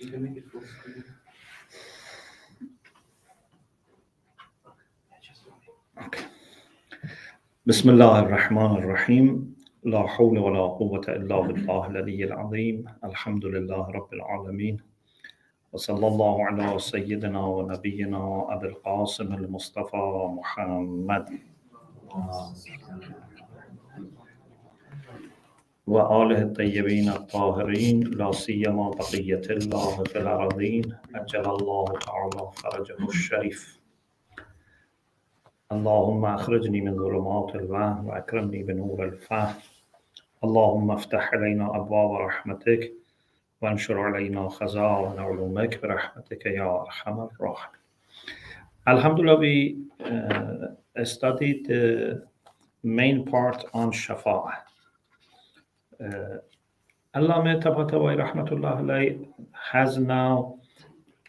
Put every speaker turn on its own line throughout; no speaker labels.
Okay. Bismillah ar-Rahman ar-Rahim. La hawla wa la quwwata illa billah al-aliyyil azim. Alhamdulillah rabbil alameen. Wa sallallahu ala sayyidina wa nabiyyina Abil Qasim al-Mustafa Muhammad. وآله الطيبين الطاهرين لا سيما بقية الله في الأرضين أجل الله تعالى فرجه الشريف اللهم أخرجني من ظلمات الوهم وأكرمني بنور الفهم اللهم افتح علينا أبواب رحمتك وانشر علينا خزائن علومك برحمتك يا أرحم الراحمين. Alhamdulillah, we studied the main part on Shafa. Allama Tabatabai Rahmatullah Alayh has now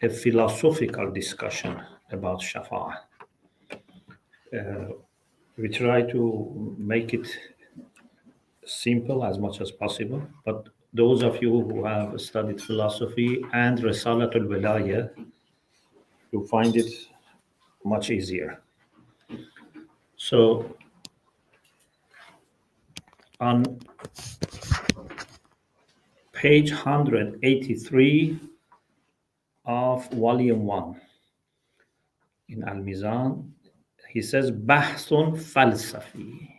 a philosophical discussion about Shafa. We try to make it simple as much as possible, but those of you who have studied philosophy and Risalatul Wilaya, you find it much easier. So, on page 183 of volume 1 in Al-Mizan, he says, Bahthun falsafi.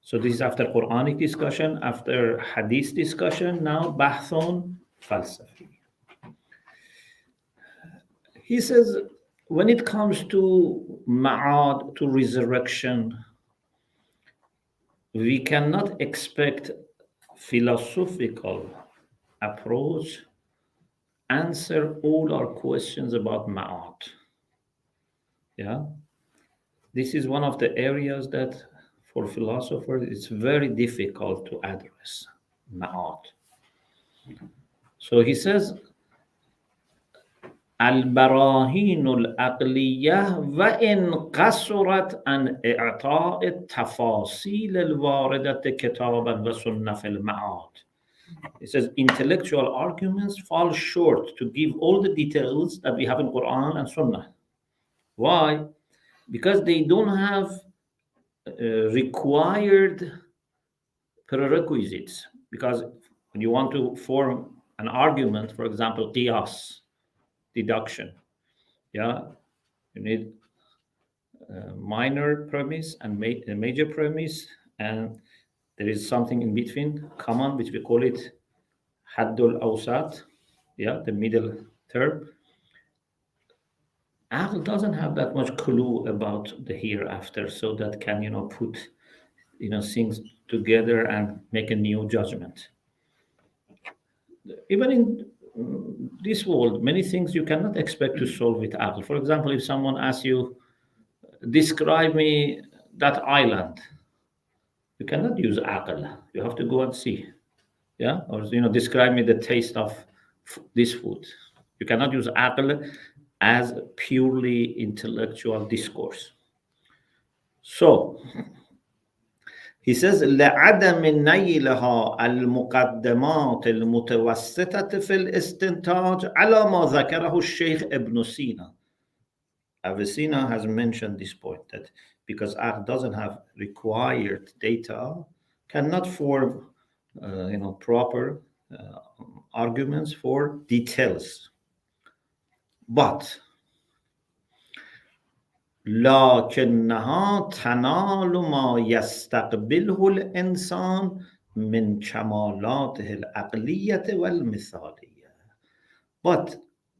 So this is after Quranic discussion, after Hadith discussion, now Bahthun falsafi. He says, when it comes to Ma'ad, to resurrection, we cannot expect philosophical approach answer all our questions about Ma'ad. Yeah, this is one of the areas that for philosophers it's very difficult to address, Ma'ad. So he says, البراهين العقلية وإن قصرت عن إعطاء التفاصيل الواردة كتابا وسنة في المعاد. It says intellectual arguments fall short to give all the details that we have in Quran and Sunnah. Why? Because they don't have required prerequisites. Because when you want to form an argument, for example, qiyas, deduction, yeah, you need a minor premise and a major premise, and there is something in between, common, which we call it haddul awsat, yeah, the middle term. Aql doesn't have that much clue about the hereafter, so that can, put, things together and make a new judgment. Even in this world, many things you cannot expect to solve with Aql. For example, if someone asks you, describe me that island, you cannot use Aql. You have to go and see. Yeah, or describe me the taste of this food. You cannot use Aql as purely intellectual discourse. So he says لعدم نيلها المقدمات المتوسطة في الاستنتاج على ما ذكره الشيخ ابن سينا. Avicenna has mentioned this point, that because Aql doesn't have required data, cannot form proper arguments for details. But لكنها تنال ما يستقبله الإنسان من كمالاته العقلية والمثالية. But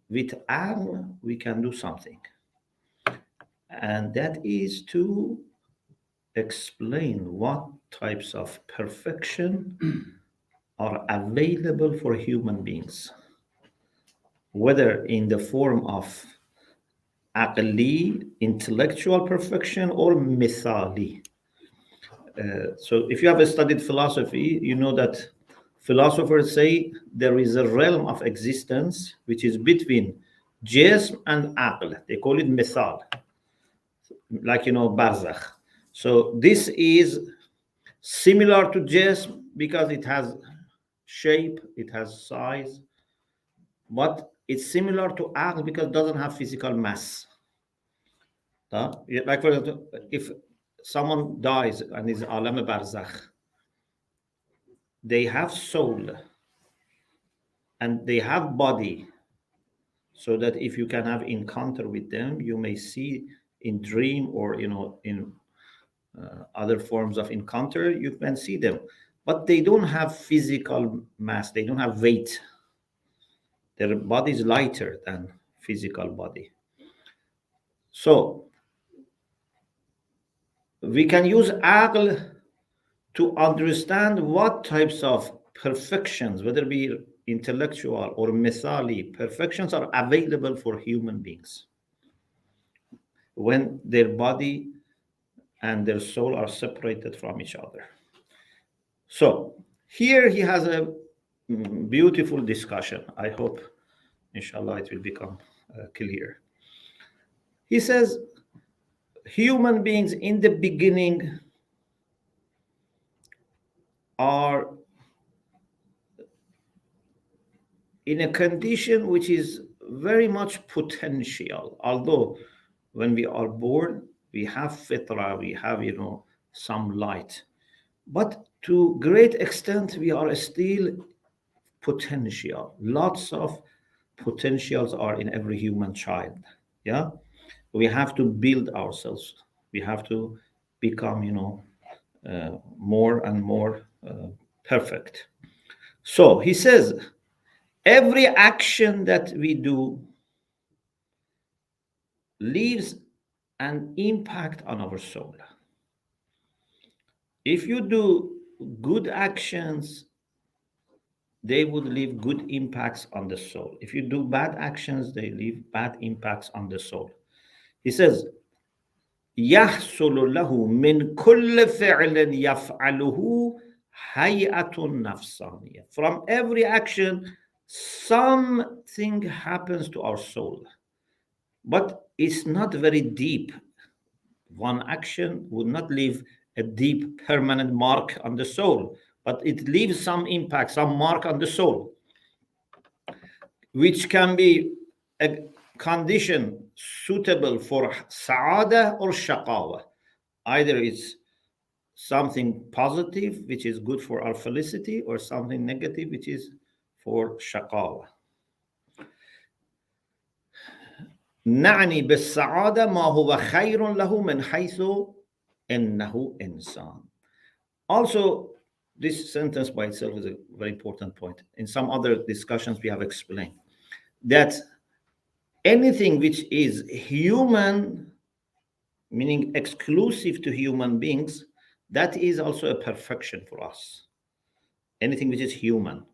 with Aql, we can do something. And that is to explain what types of perfection are available for human beings, whether in the form of aqli, intellectual perfection, or mithali. So if you have studied philosophy, you know that philosophers say there is a realm of existence which is between jism and aql. They call it mithal, like, barzakh. So this is similar to jism because it has shape, it has size, but it's similar to aql because it doesn't have physical mass. Like for example, if someone dies and is alam barzakh, they have soul and they have body, so that if you can have encounter with them, you may see in dream or in other forms of encounter, you can see them, but they don't have physical mass, they don't have weight. Their body is lighter than physical body. So we can use aql to understand what types of perfections, whether it be intellectual or mithali perfections, are available for human beings when their body and their soul are separated from each other. So here he has a beautiful discussion. I hope, inshallah, it will become clear. He says, human beings in the beginning are in a condition which is very much potential. Although when we are born, we have fitra, we have, some light. But to great extent, we are still potential. Lots of potentials are in every human child. Yeah, we have to build ourselves. We have to become, more and more perfect. So he says, every action that we do leaves an impact on our soul. If you do good actions, they would leave good impacts on the soul. If you do bad actions, they leave bad impacts on the soul. He says, يحصل له من كل فعل يفعله هيئة نفسانية. From every action, something happens to our soul, but it's not very deep. One action would not leave a deep, permanent mark on the soul, but it leaves some impact, some mark on the soul, which can be a condition suitable for sa'ada or shaqawa. Either it's something positive, which is good for our felicity, or something negative, which is for shaqawa. نعني بالسعادة ما هو خير له من حيث إنه إنسان. Also, this sentence by itself is a very important point. In some other discussions, we have explained that anything which is human, meaning exclusive to human beings, that is also a perfection for us. Anything which is human,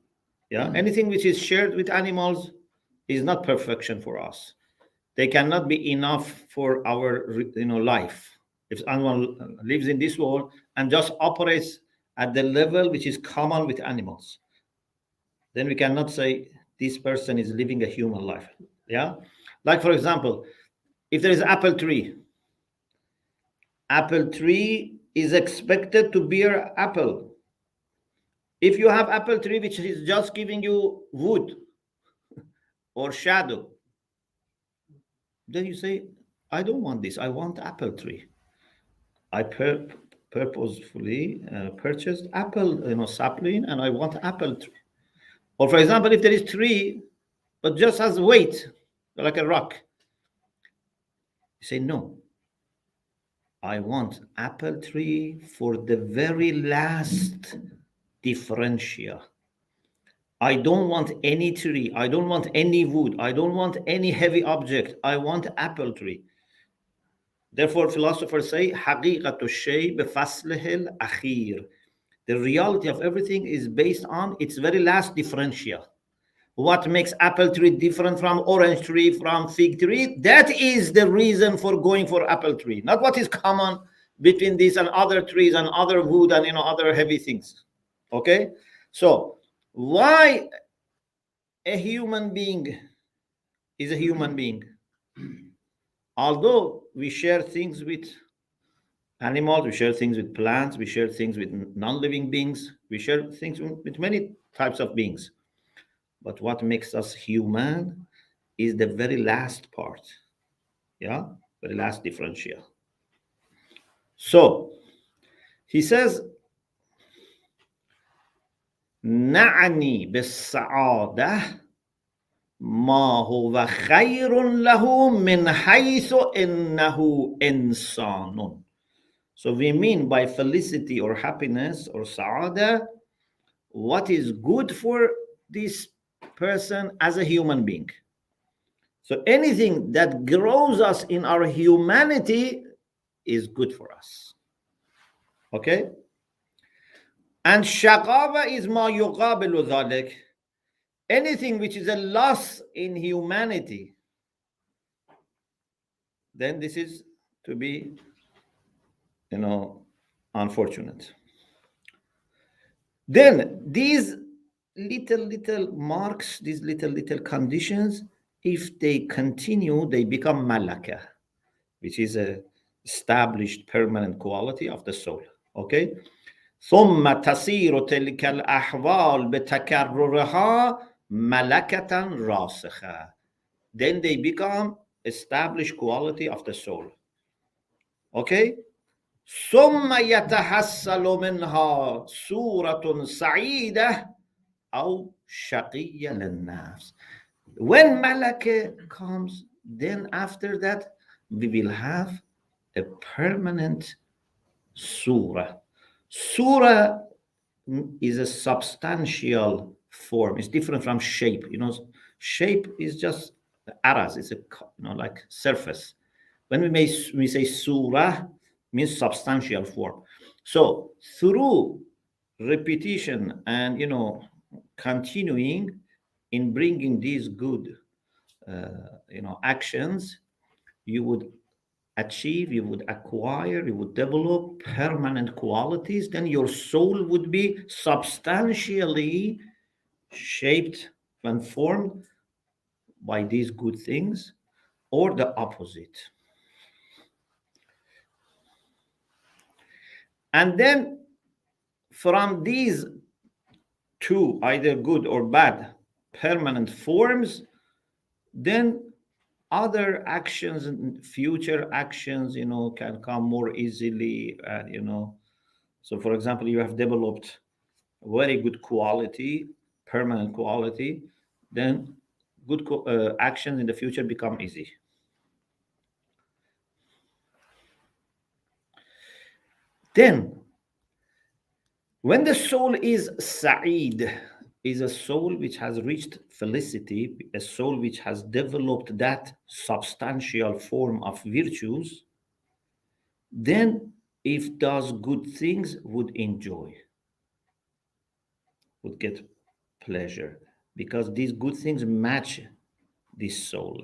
anything which is shared with animals is not perfection for us. They cannot be enough for our life. If anyone lives in this world and just operates at the level which is common with animals, then we cannot say this person is living a human life. Yeah, like for example, if there is apple tree is expected to bear apple. If you have apple tree which is just giving you wood or shadow, then you say, I don't want this, I want apple tree. I purposefully purchased apple sapling, and I want apple tree. Or for example, if there is tree but just has weight like a rock, you say, no, I want apple tree for the very last differentia. I don't want any tree, I don't want any wood, I don't want any heavy object, I want apple tree. Therefore, philosophers say, حقيقة الشيء بفصله الأخير. The reality of everything is based on its very last differentia. What makes apple tree different from orange tree, from fig tree? That is the reason for going for apple tree, not what is common between these and other trees and other wood and other heavy things. Okay, so why a human being is a human being? Although we share things with animals, we share things with plants, we share things with non-living beings, we share things with many types of beings. But what makes us human is the very last part. Yeah, very last differential. So he says, نعني بالسعادة ما هو خير له من حيث إنه إنسان. So we mean by felicity or happiness or sa'ada, what is good for this person as a human being. So anything that grows us in our humanity is good for us. Okay? And shaqaba is ma yuqabilu dhalik. Anything which is a loss in humanity, then this is to be, unfortunate. Then these little marks, these little conditions, if they continue, they become malaka, which is a established permanent quality of the soul. Okay? ثم تصير تلك الأحوال بتكررها ملكة راسخة. Then they become established quality of the soul. Okay? ثم يتحصل منها صورة سعيدة أو شقية للنفس. When malaka comes, then after that we will have a permanent surah. Surah is a substantial form. It's different from shape. Shape is just aras. It's like surface. When we say surah, means substantial form. So through repetition and continuing in bringing these good actions, you would achieve, you would acquire, you would develop permanent qualities. Then your soul would be substantially shaped and formed by these good things, or the opposite. And then from these two, either good or bad, permanent forms, then other actions and future actions, can come more easily. And, so for example, you have developed very good quality, permanent quality, then good actions in the future become easy. Then, when the soul is sa'id, is a soul which has reached felicity, a soul which has developed that substantial form of virtues, then if does good things, would enjoy, would get pleasure, because these good things match this soul.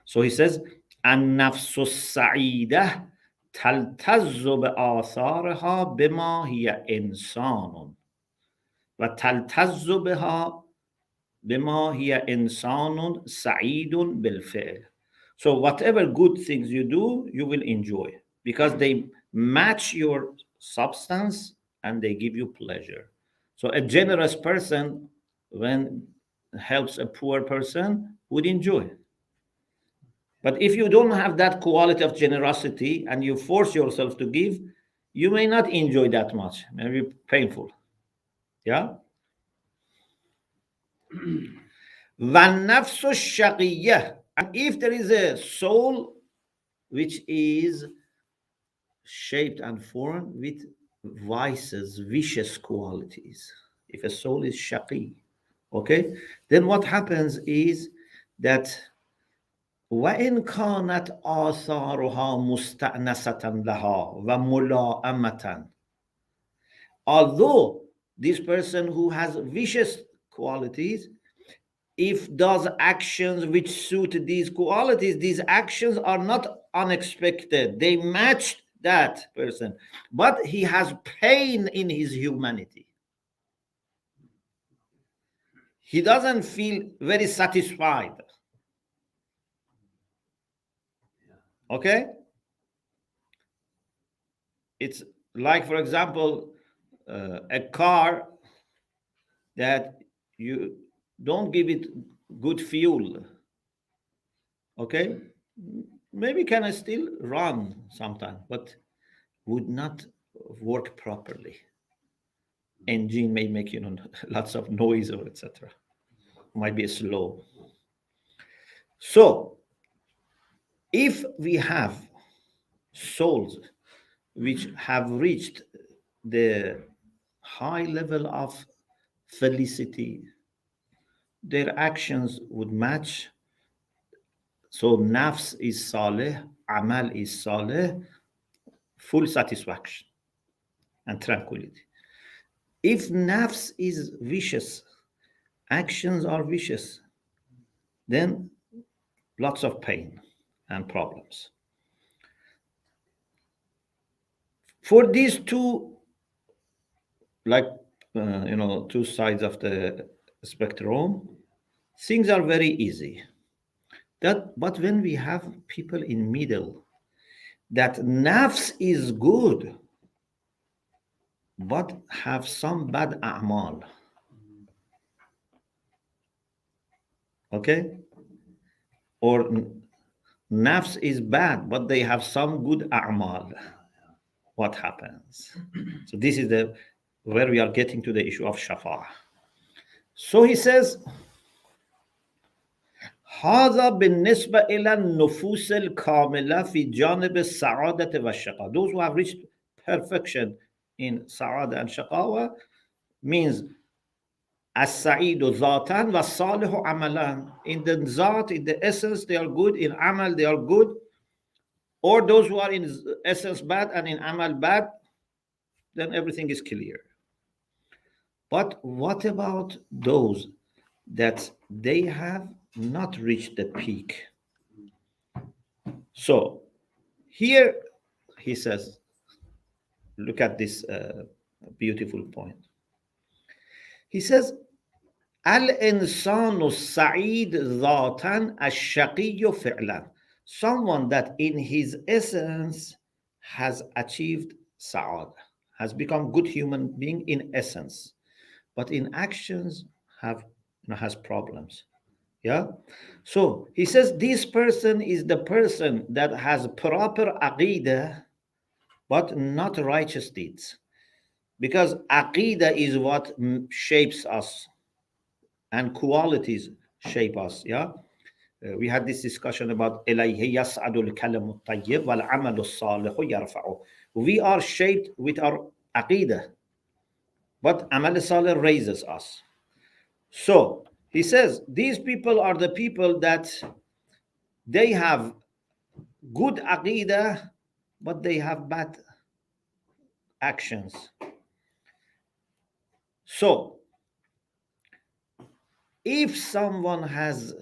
So he says, النفس السعيدة تلتز بآثارها بما هي إنسان وتلتز بها بما هي إنسان سعيد بالفعل. So whatever good things you do, you will enjoy, because they match your substance and they give you pleasure. So a generous person, when helps a poor person, would enjoy. But if you don't have that quality of generosity and you force yourself to give, you may not enjoy that much. Maybe painful. Yeah? وَالنَّفْسُ الشَّقِيَّةِ. And if there is a soul which is shaped and formed with vices, vicious qualities, if a soul is shaqi, okay, then what happens is that وَإِنْ كَانَتْ آثَارُهَا مُسْتَأْنَسَةً لَهَا وَمُلَائَمَةً. Although this person who has vicious qualities, if does actions which suit these qualities, these actions are not unexpected. They match that person, but he has pain in his humanity. He doesn't feel very satisfied. Okay? It's like, for example, a car that don't give it good fuel. Okay, maybe can I still run sometime, but would not work properly. Engine may make lots of noise or etc. Might be slow. So if we have souls which have reached the high level of felicity, their actions would match. So nafs is salih, amal is salih, full satisfaction and tranquility. If nafs is vicious, actions are vicious, then lots of pain and problems. For these two, like two sides of the spectrum, things are very easy. But when we have people in middle, that nafs is good, but have some bad a'mal. Okay? Or nafs is bad, but they have some good a'mal. What happens? So this is where we are getting to the issue of shafa. So he says, هذا بالنسبة إلى النفوس الكاملة في جانب السعادة والشقاء. Those who have reached perfection in sa'ada and shaqawa means as-sa'idu zatan wa salihu amalan. In the zat, in the essence, they are good. In amal, they are good. Or those who are in essence bad and in amal bad, then everything is clear. But what about those that they have not reached the peak? So here he says, look at this beautiful point. He says, Al-insanu sa'id dhatan ash-shaqiyyu fi'lan. Someone that in his essence has achieved sa'ad, has become good human being in essence, but in actions has problems. Yeah. So he says this person is the person that has proper aqidah, but not righteous deeds. Because aqidah is what shapes us, and qualities shape us. Yeah. We had this discussion about إِلَيْهِ يَسْعَدُ الْكَلَمُ الطَّيِّبُ وَالْعَمَلُ الصَّالِحُ يَرْفَعُ. We are shaped with our aqidah, but amal salih raises us. So he says these people are the people that they have good aqidah, but they have bad actions. So if someone has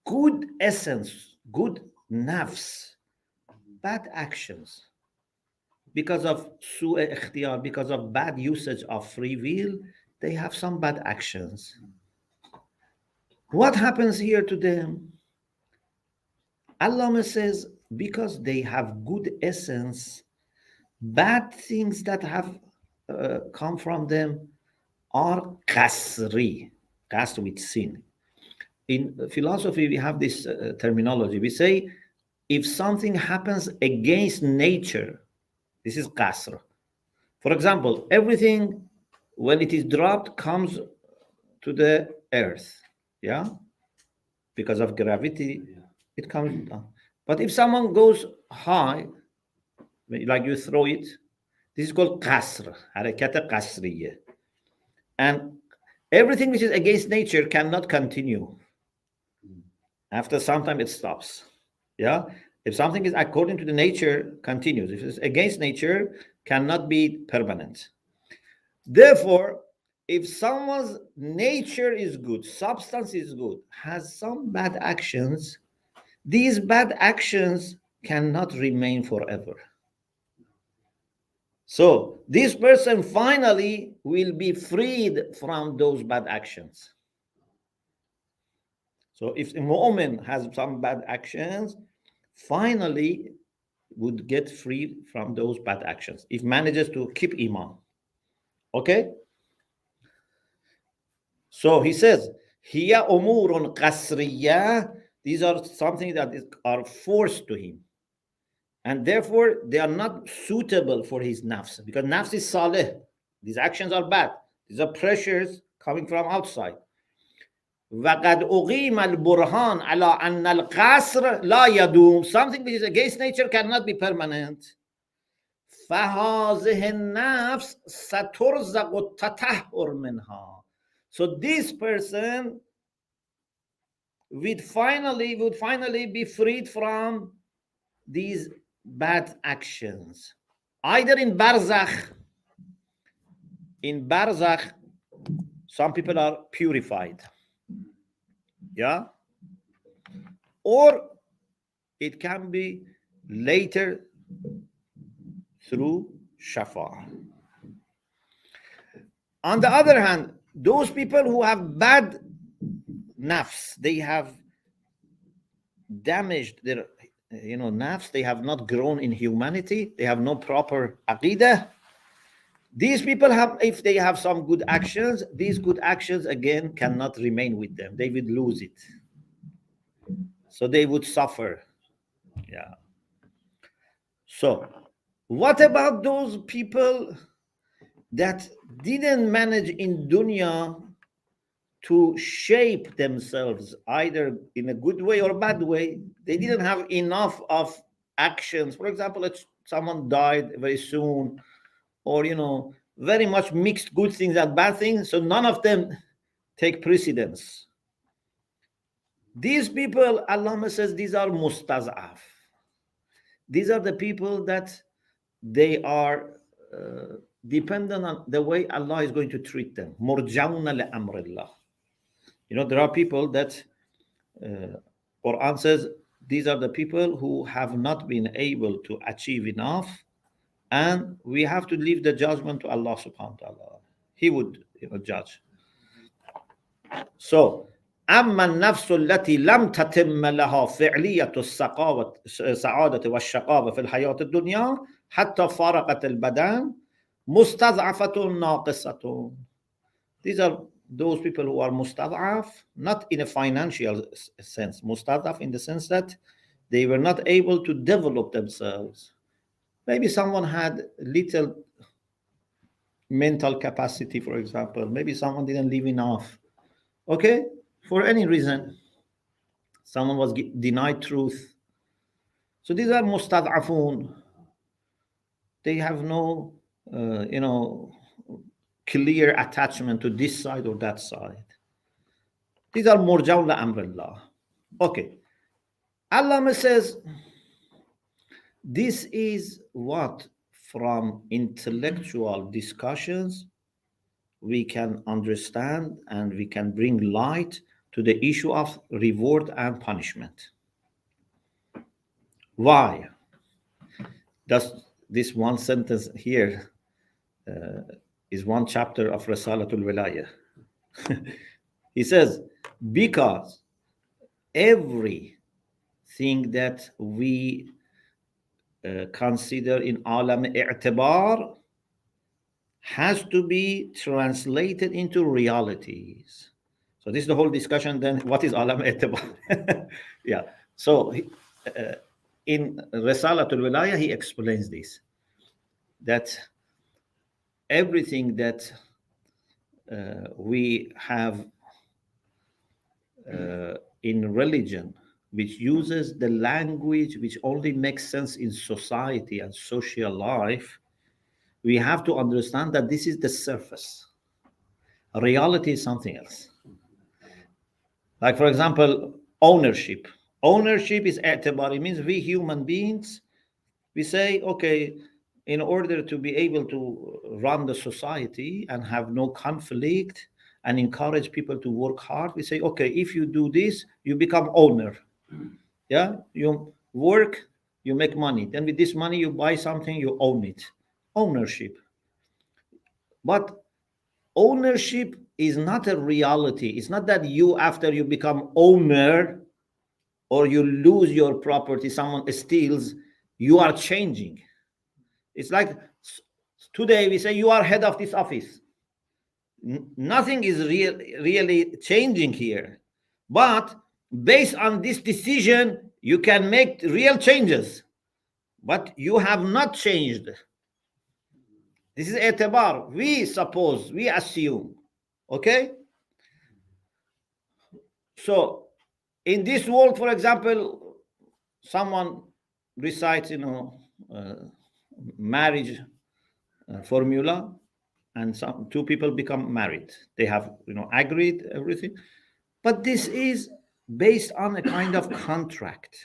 good essence, good nafs, bad actions, because of su'a ikhtiyar, because of bad usage of free will, they have some bad actions. What happens here to them? Allah says, because they have good essence, bad things that have come from them are qasri, qasr with sin. In philosophy, we have this terminology. We say, if something happens against nature, this is qasr. For example, everything, when it is dropped, comes to the earth. Yeah? Because of gravity, it comes down. But if someone goes high, like you throw it, this is called qasr, harakat qasriya. And everything which is against nature cannot continue. After some time, it stops. Yeah? If something is according to the nature, continues. If it's against nature, cannot be permanent. Therefore, if someone's nature is good, substance is good, has some bad actions, these bad actions cannot remain forever. So this person finally will be freed from those bad actions. So if a mu'min has some bad actions, finally would get free from those bad actions if manages to keep iman. Okay? So he says, هي أمور قسرية. These are something that are forced to him. And therefore, they are not suitable for his nafs. Because nafs is salih. These actions are bad. These are pressures coming from outside. وَقَدْ أُقِيمَ الْبُرْهَانَ عَلَىٰ أَنَّ الْقَصْرَ لَا يَدُومُ. Something which is against nature cannot be permanent. فَهَذِهِ النَّفْسِ سَتُرْزَقُ التَّطَهُّرَ مِنْهَا. So this person would finally be freed from these bad actions. Either in barzakh. In barzakh, some people are purified. Yeah? Or it can be later through Shafa. On the other hand, those people who have bad nafs, they have damaged their nafs, they have not grown in humanity, they have no proper aqidah. These people have, if they have some good actions, these good actions again cannot remain with them. They would lose it. So they would suffer. Yeah. So what about those people that didn't manage in dunya to shape themselves either in a good way or a bad way? They didn't have enough of actions. For example, someone died very soon, or very much mixed good things and bad things, so none of them take precedence. These people, Allah says, these are mustaz'af. These are the people that they are dependent on the way Allah is going to treat them. Murjawna li amrillah. There are people that Quran says these are the people who have not been able to achieve enough, and we have to leave the judgment to Allah subhanahu wa ta'ala. He would judge. So أما النفس التي لم تتم لها فعلية السعادة والشقاوة في الحياة الدنيا حتى فارقت البدن مستضعفة ناقصة. These are those people who are mustad'af, not in a financial sense. Mustad'af in the sense that they were not able to develop themselves. Maybe someone had little mental capacity, for example. Maybe someone didn't live enough. Okay? For any reason. Someone was denied truth. So these are mustad'afun. They have no, clear attachment to this side or that side. These are murjawla amrillah. Okay. Allah says, this is what from intellectual discussions we can understand and we can bring light to the issue of reward and punishment. Why? Does this one sentence here is one chapter of Risalatul Wilayah. He says, because everything that we consider in alam i'tibar has to be translated into realities. So this is the whole discussion then, what is alam i'tibar? Yeah. So in Risalatul Wilayah, he explains this, that everything that we have in religion, which uses the language which only makes sense in society and social life, we have to understand that this is the surface. Reality is something else. Like, for example, ownership. Ownership is i'tibar. It means we human beings, we say, okay, in order to be able to run the society and have no conflict and encourage people to work hard, we say, okay, if you do this, you become owner. Yeah, you work, you make money. Then with this money, you buy something, you own it. Ownership. But ownership is not a reality. It's not that you, after you become owner or you lose your property, someone steals, you are changing. It's like today we say you are head of this office. Nothing is really changing here. But based on this decision, you can make real changes. But you have not changed. This is etibar. We suppose, we assume. Okay? So, in this world, for example, someone recites, marriage formula, and two people become married. They have, agreed everything. But this is based on a kind of contract.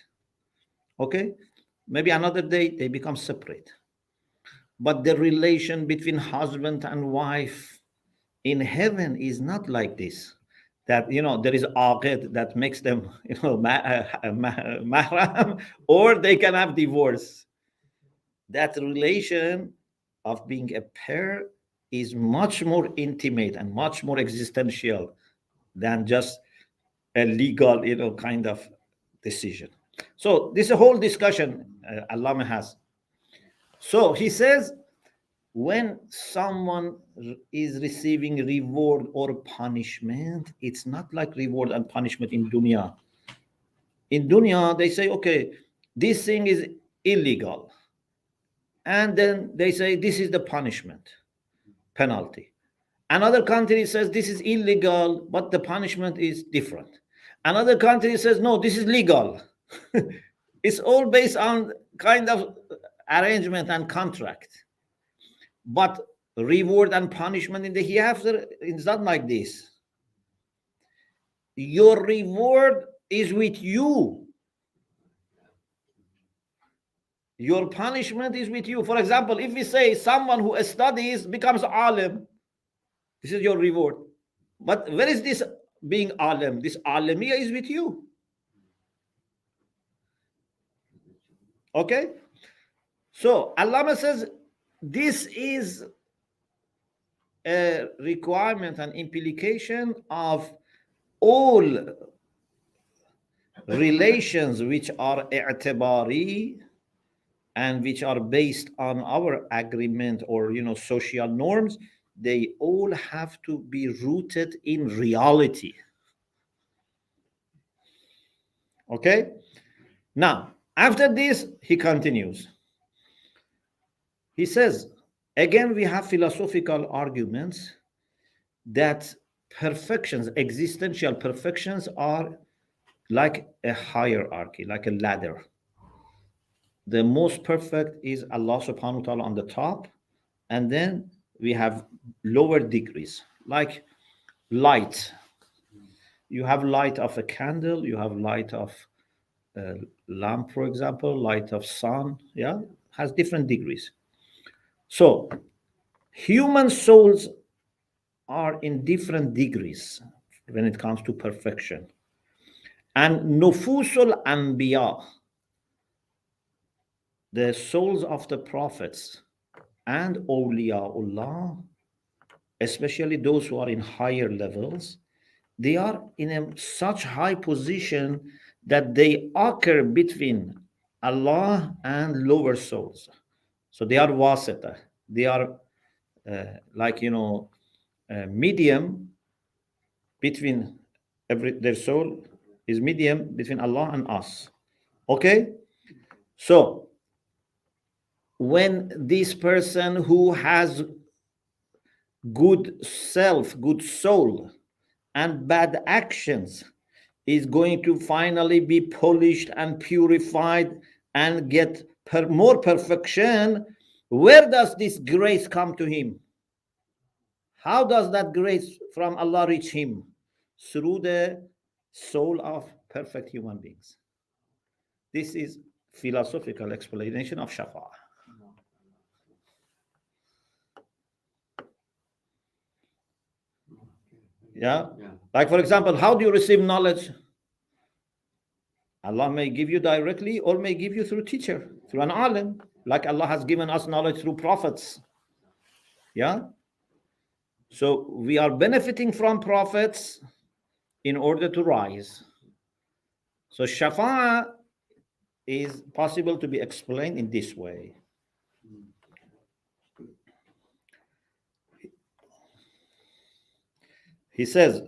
Okay? Maybe another day they become separate. But the relation between husband and wife in heaven is not like this. That there is aqid that makes them mahram, or they can have divorce. That relation of being a pair is much more intimate and much more existential than just a legal kind of decision. So this is a whole discussion Allama has. So he says, when someone is receiving reward or punishment, it's not like reward and punishment in dunya. In dunya, they say, okay, this thing is illegal. And then they say, this is the punishment, penalty. Another country says, this is illegal, but the punishment is different. Another country says, no, this is legal. It's all based on kind of arrangement and contract. But reward and punishment in the hereafter is not like this. Your reward is with you. Your punishment is with you. For example, if we say someone who studies becomes alim, this is your reward. But where is this being alim? This alimiyah is with you. Okay? So Allama says this is a requirement and implication of all relations which are i'tibari and which are based on our agreement or social norms. They all have to be rooted in reality. Okay? Now, after this, he continues. He says, again, we have philosophical arguments that perfections, existential perfections, are like a hierarchy, like a ladder. The most perfect is Allah subhanahu wa ta'ala on the top, and then we have lower degrees, like light. You have light of a candle, you have light of a lamp, for example, light of sun, has different degrees. So human souls are in different degrees when it comes to perfection. And nufusul anbiya, the souls of the prophets and awliyaullah, especially those who are in higher levels, they are in such high position that they occur between Allah and lower souls. So they are wasita. They are medium between their soul is medium between Allah and us. Okay? So when this person who has good self, good soul, and bad actions is going to finally be polished and purified and get more perfection, where does this grace come to him? How does that grace from Allah reach him? Through the soul of perfect human beings. This is philosophical explanation of Shafa. Yeah? Like, for example, how do you receive knowledge? Allah may give you directly or may give you through teacher, through an alim, like Allah has given us knowledge through prophets. Yeah? So we are benefiting from prophets in order to rise. So Shafa is possible to be explained in this way. He says,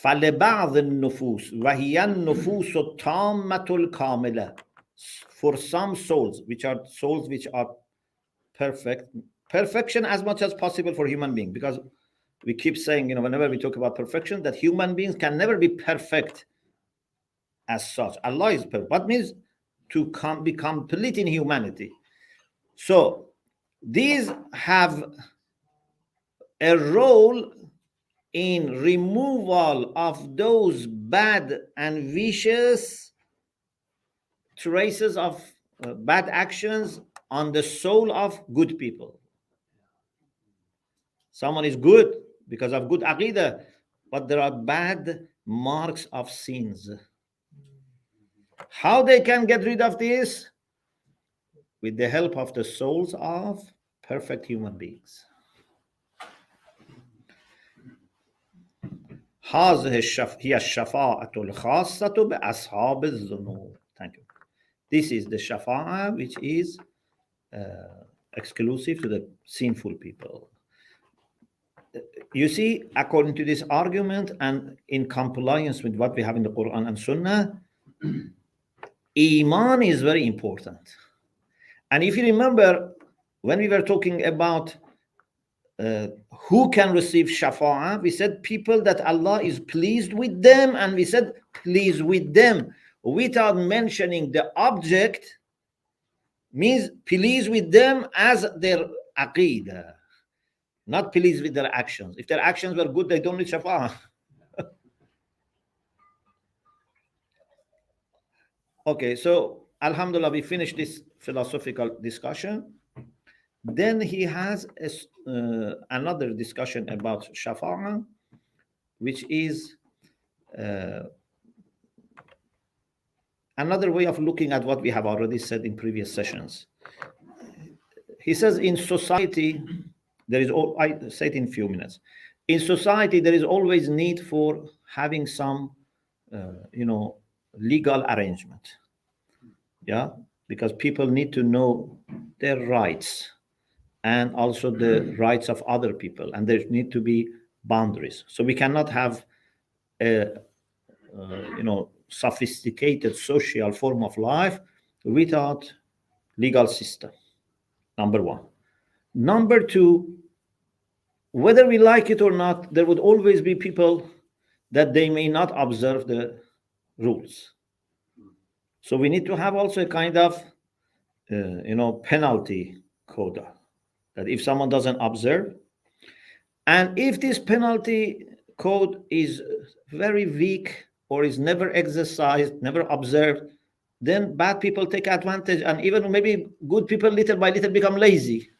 فَلِبَعْضِ النُّفُوسِ وَهِيَ النُّفُوسُ التَّامَّةُ الْكَامِلَةُ. For some souls, which are perfect, perfection as much as possible for human being, because we keep saying, whenever we talk about perfection, that human beings can never be perfect as such. Allah is perfect. What means to be complete in humanity? So these have a role in removal of those bad and vicious traces of bad actions on the soul of good people. Someone is good because of good aqidah, but there are bad marks of sins. How they can get rid of this? With the help of the souls of perfect human beings. هي الشفاعة الخاصة بأصحاب الذنوب. Thank you. This is the shafa'a which is exclusive to the sinful people. You see, according to this argument and in compliance with what we have in the Quran and Sunnah, Iman is very important. And if you remember, when we were talking about who can receive shafa'a, we said people that Allah is pleased with them, and we said pleased with them without mentioning the object means pleased with them as their aqidah, not pleased with their actions. If their actions were good, they don't need shafa'a. Okay, so alhamdulillah, we finished this philosophical discussion. Then he has another discussion about shafa'a, which is another way of looking at what we have already said in previous sessions. He says in society, there is, I say it in a few minutes. In society, there is always need for having some, legal arrangement. Yeah, because people need to know their rights and also the rights of other people, and there need to be boundaries. So we cannot have a, sophisticated social form of life without legal system. Number one. Number two, whether we like it or not, there would always be people that they may not observe the rules. So we need to have also a kind of, penalty code, that if someone doesn't observe, and if this penalty code is very weak or is never exercised, never observed, then bad people take advantage, and even maybe good people little by little become lazy.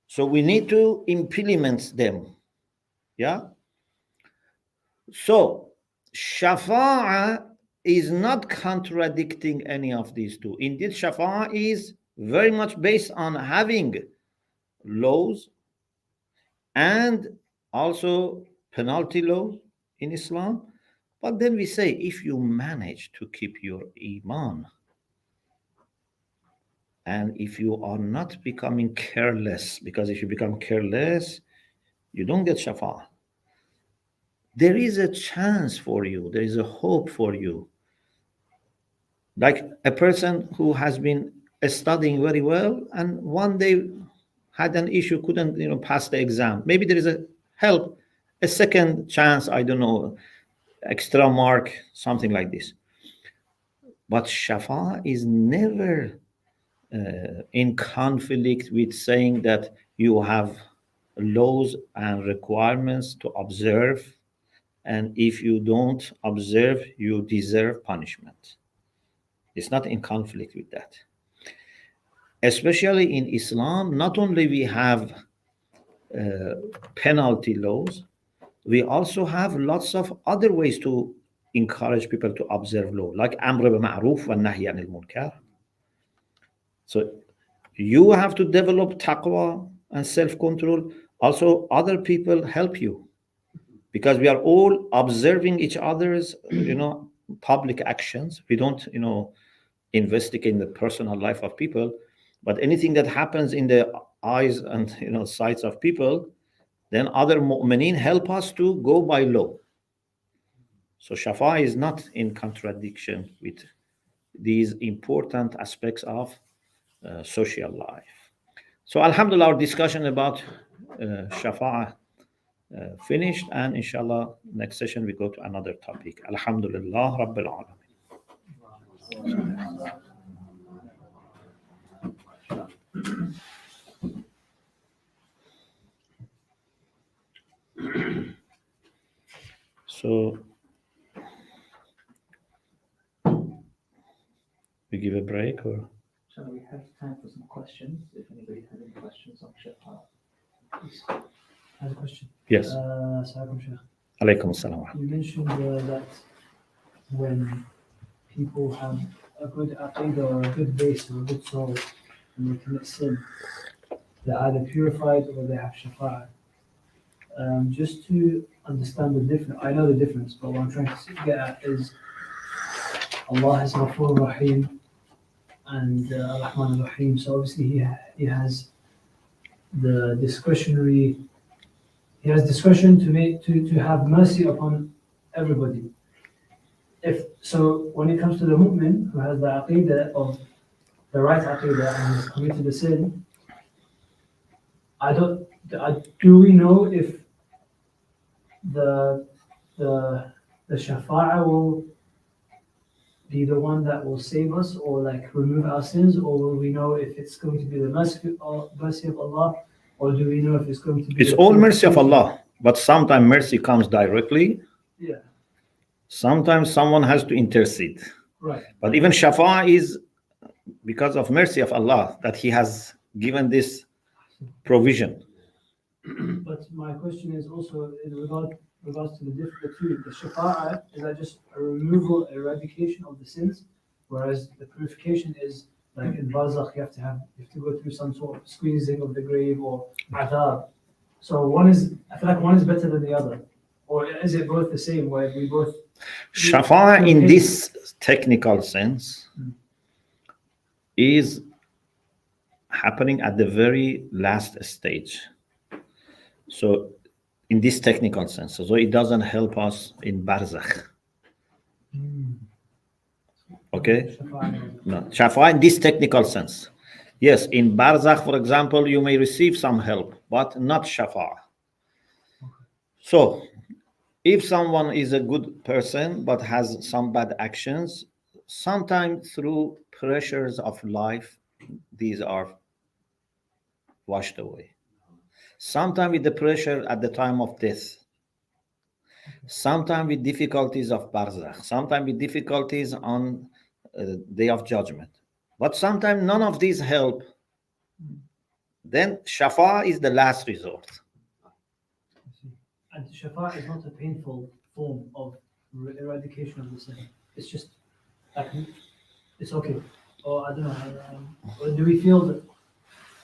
So we need to implement them. Yeah. So shafa'a is not contradicting any of these two. Indeed, shafa'a is very much based on having laws and also penalty laws in Islam. But then we say, if you manage to keep your iman, and if you are not becoming careless, because if you become careless, you don't get shafa'a. There is a chance for you. There is a hope for you. Like a person who has been studying very well and one day had an issue, couldn't, pass the exam. Maybe there is a help, a second chance, I don't know, extra mark, something like this. But shafa is never in conflict with saying that you have laws and requirements to observe, and if you don't observe, you deserve punishment. It's not in conflict with that. Especially in Islam, not only we have penalty laws, we also have lots of other ways to encourage people to observe law, like amr bil ma'ruf wa nahy anil munkar. So you have to develop taqwa and self-control. Also, other people help you, because we are all observing each other's, public actions. We don't, investigate the personal life of people, but anything that happens in the eyes and sights of people, then other mu'mineen help us to go by law. So Shafa is not in contradiction with these important aspects of social life. So Alhamdulillah, our discussion about Shafa finished, and inshallah next session we go to another topic. Alhamdulillah Rabbil Alamin. So we give a break, or
So we have time for some questions. If anybody has any questions on Shafa, please. I have a question.
yes.
Assalamu alaikum.
Alaykum assalam.
You mentioned that when people have a good aqidah or a good base or a good soul and they commit sin, they're either purified or they have shafa'a. Just to understand the difference, I know the difference, but what I'm trying to get at is Allah is Ghafur Rahim and Rahman Rahim. So obviously he has the discretionary. He has discretion to have mercy upon everybody. If so, when it comes to the mu'min who has the aqidah of the right aqidah and has committed a sin, do we know if the shafa'a will be the one that will save us or like remove our sins, or will we know if it's going to be the mercy of Allah, or do we know if it's going to be?
It's all mercy of Allah, but sometimes mercy comes directly.
Yeah.
Sometimes someone has to intercede.
Right.
But even shafa'a is because of mercy of Allah that He has given this provision.
But my question is also in regards to the two. The shafa'a, is that just a removal, eradication of the sins, whereas the purification is like in barzakh, you have to go through some sort of squeezing of the grave or adab. So I feel like one is better than the other, or is it both the same? Where we both
Shafa'a in this technical sense is happening at the very last stage. So in this technical sense, so it doesn't help us in barzakh. Okay? No, Shafa'a in this technical sense. Yes, in barzakh, for example, you may receive some help, but not shafa'a. So if someone is a good person but has some bad actions, sometimes through pressures of life, these are washed away. Sometimes with the pressure at the time of death. Sometimes with difficulties of barzakh. Sometimes with difficulties on day of judgment. But sometimes none of these help. Then shafa is the last resort.
And shafa is not a painful form of eradication of the sin. It's just like it's okay. Or I don't know. Or do we feel that?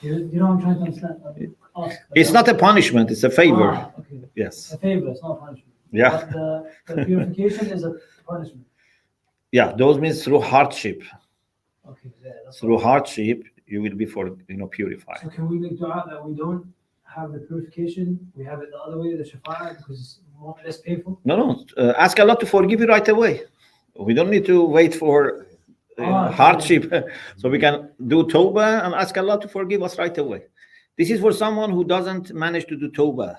You know what I'm trying to understand?
It's not a punishment, it's a favor.
Okay.
Yes.
It's a favor, it's not a punishment.
Yeah.
But the purification is a punishment.
Yeah, those means through hardship.
Okay. Yeah,
through hardship, you will be purified.
So can we make dua that we don't have the purification, we have it the other way, the shafa'a, because it's more less painful?
No. Ask Allah to forgive you right away. We don't need to wait for hardship. So we can do tawbah and ask Allah to forgive us right away. This is for someone who doesn't manage to do tawbah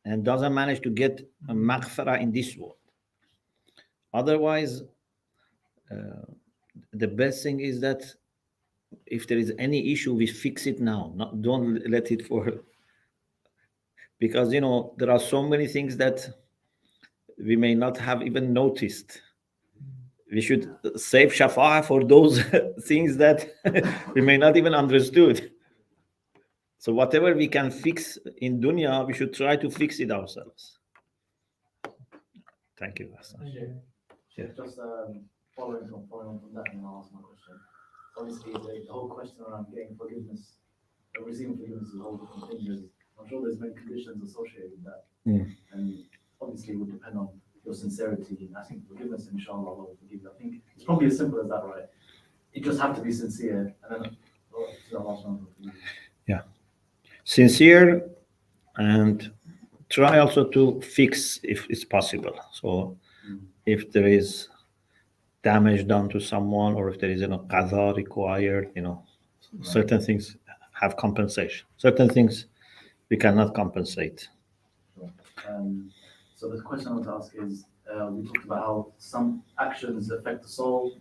and doesn't manage to get a maghfirah in this world. Otherwise, the best thing is that if there is any issue, we fix it now. Don't let it for... Because, there are so many things that we may not have even noticed. We should save shafa'a for those things that we may not even understood. So whatever we can fix in dunya, we should try to fix it ourselves. Thank you.
Yeah. Just following on from that, and I'll ask my question. Obviously, the whole question around getting forgiveness, receiving forgiveness is a whole different thing. I'm sure there's many conditions associated with that. And obviously it would depend on your sincerity in asking forgiveness, and inshallah Allah will forgive you. I think it's probably as simple as that, right? You just have to be sincere, and then
Yeah. Sincere and try also to fix if it's possible. So if there is damage done to someone, or if there is qadha required, certain things have compensation. Certain things we cannot compensate.
So the question I want to ask is, we talked about how some actions affect the soul,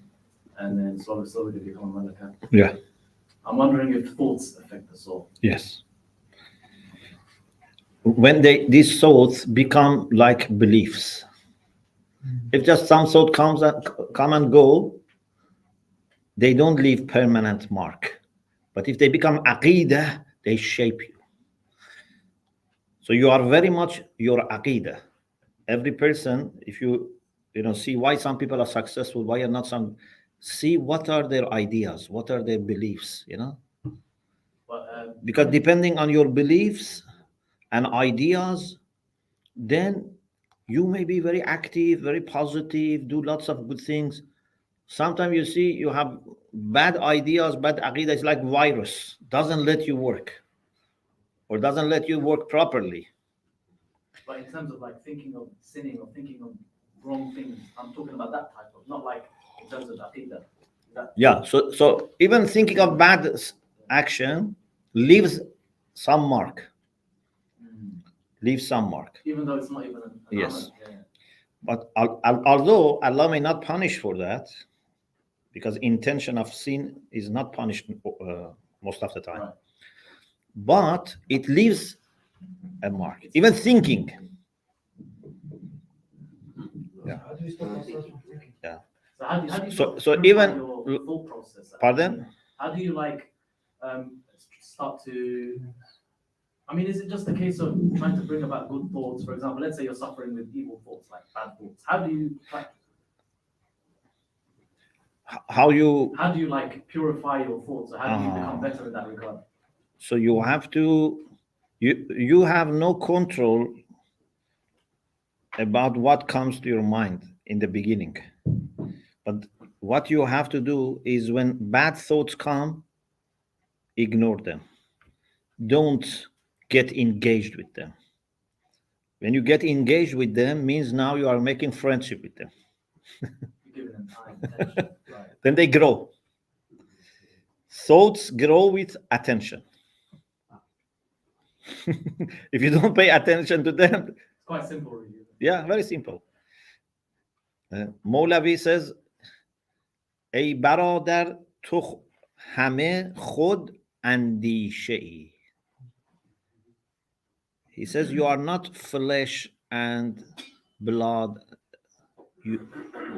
and then slowly they become a malaka.
Yeah.
I'm wondering if thoughts affect the soul.
Yes. When these thoughts become like beliefs. If just some thought come and go, they don't leave permanent mark. But if they become aqidah, they shape you. So you are very much your aqidah. Every person, if you see why some people are successful, why are not some, see what are their ideas, what are their beliefs, because depending on your beliefs and ideas, then you may be very active, very positive, do lots of good things. Sometimes you see you have bad ideas, bad aqidah. It's like virus, doesn't let you work, or doesn't let you work properly.
But in terms of like thinking of sinning or thinking of wrong things, I'm talking about that type of, not like in terms of aqidah.
Yeah, so even thinking of bad action leaves some mark. Leaves some mark.
Even though it's not even an
yes.
Yeah.
But although Allah may not punish for that, because intention of sin is not punished most of the time.
Right.
But it leaves a mark. Even thinking. Yeah.
How do you stop ourselves from thinking?
Yeah.
So how do you
So
purify
even
your thought process?
Pardon?
How do you start to? I mean, is it just a case of trying to bring about good thoughts? For example, let's say you're suffering with evil thoughts, like bad thoughts. How do you like purify your thoughts, or how do you become better in that regard?
So you have to, you have no control about what comes to your mind in the beginning. But what you have to do is when bad thoughts come, ignore them. Don't get engaged with them. When you get engaged with them, means now you are making friendship with them.
You're giving them time, attention, right.
Then they grow. Thoughts grow with attention. If you don't pay attention to them,
it's quite simple, really.
Yeah, very simple. Molavi says, ای برادر تو همه خود اندیشه ای. He says, you are not flesh and blood.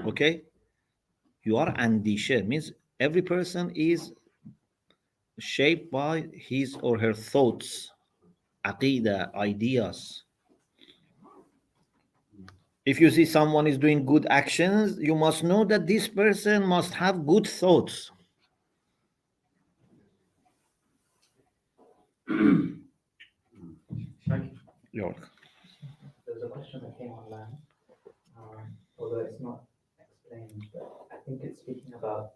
Okay? You are andishe. Means every person is shaped by his or her thoughts, aqidah, ideas. If you see someone is doing good actions, you must know that this person must have good thoughts.
There was a question that came online, although it's not explained, but I think it's speaking about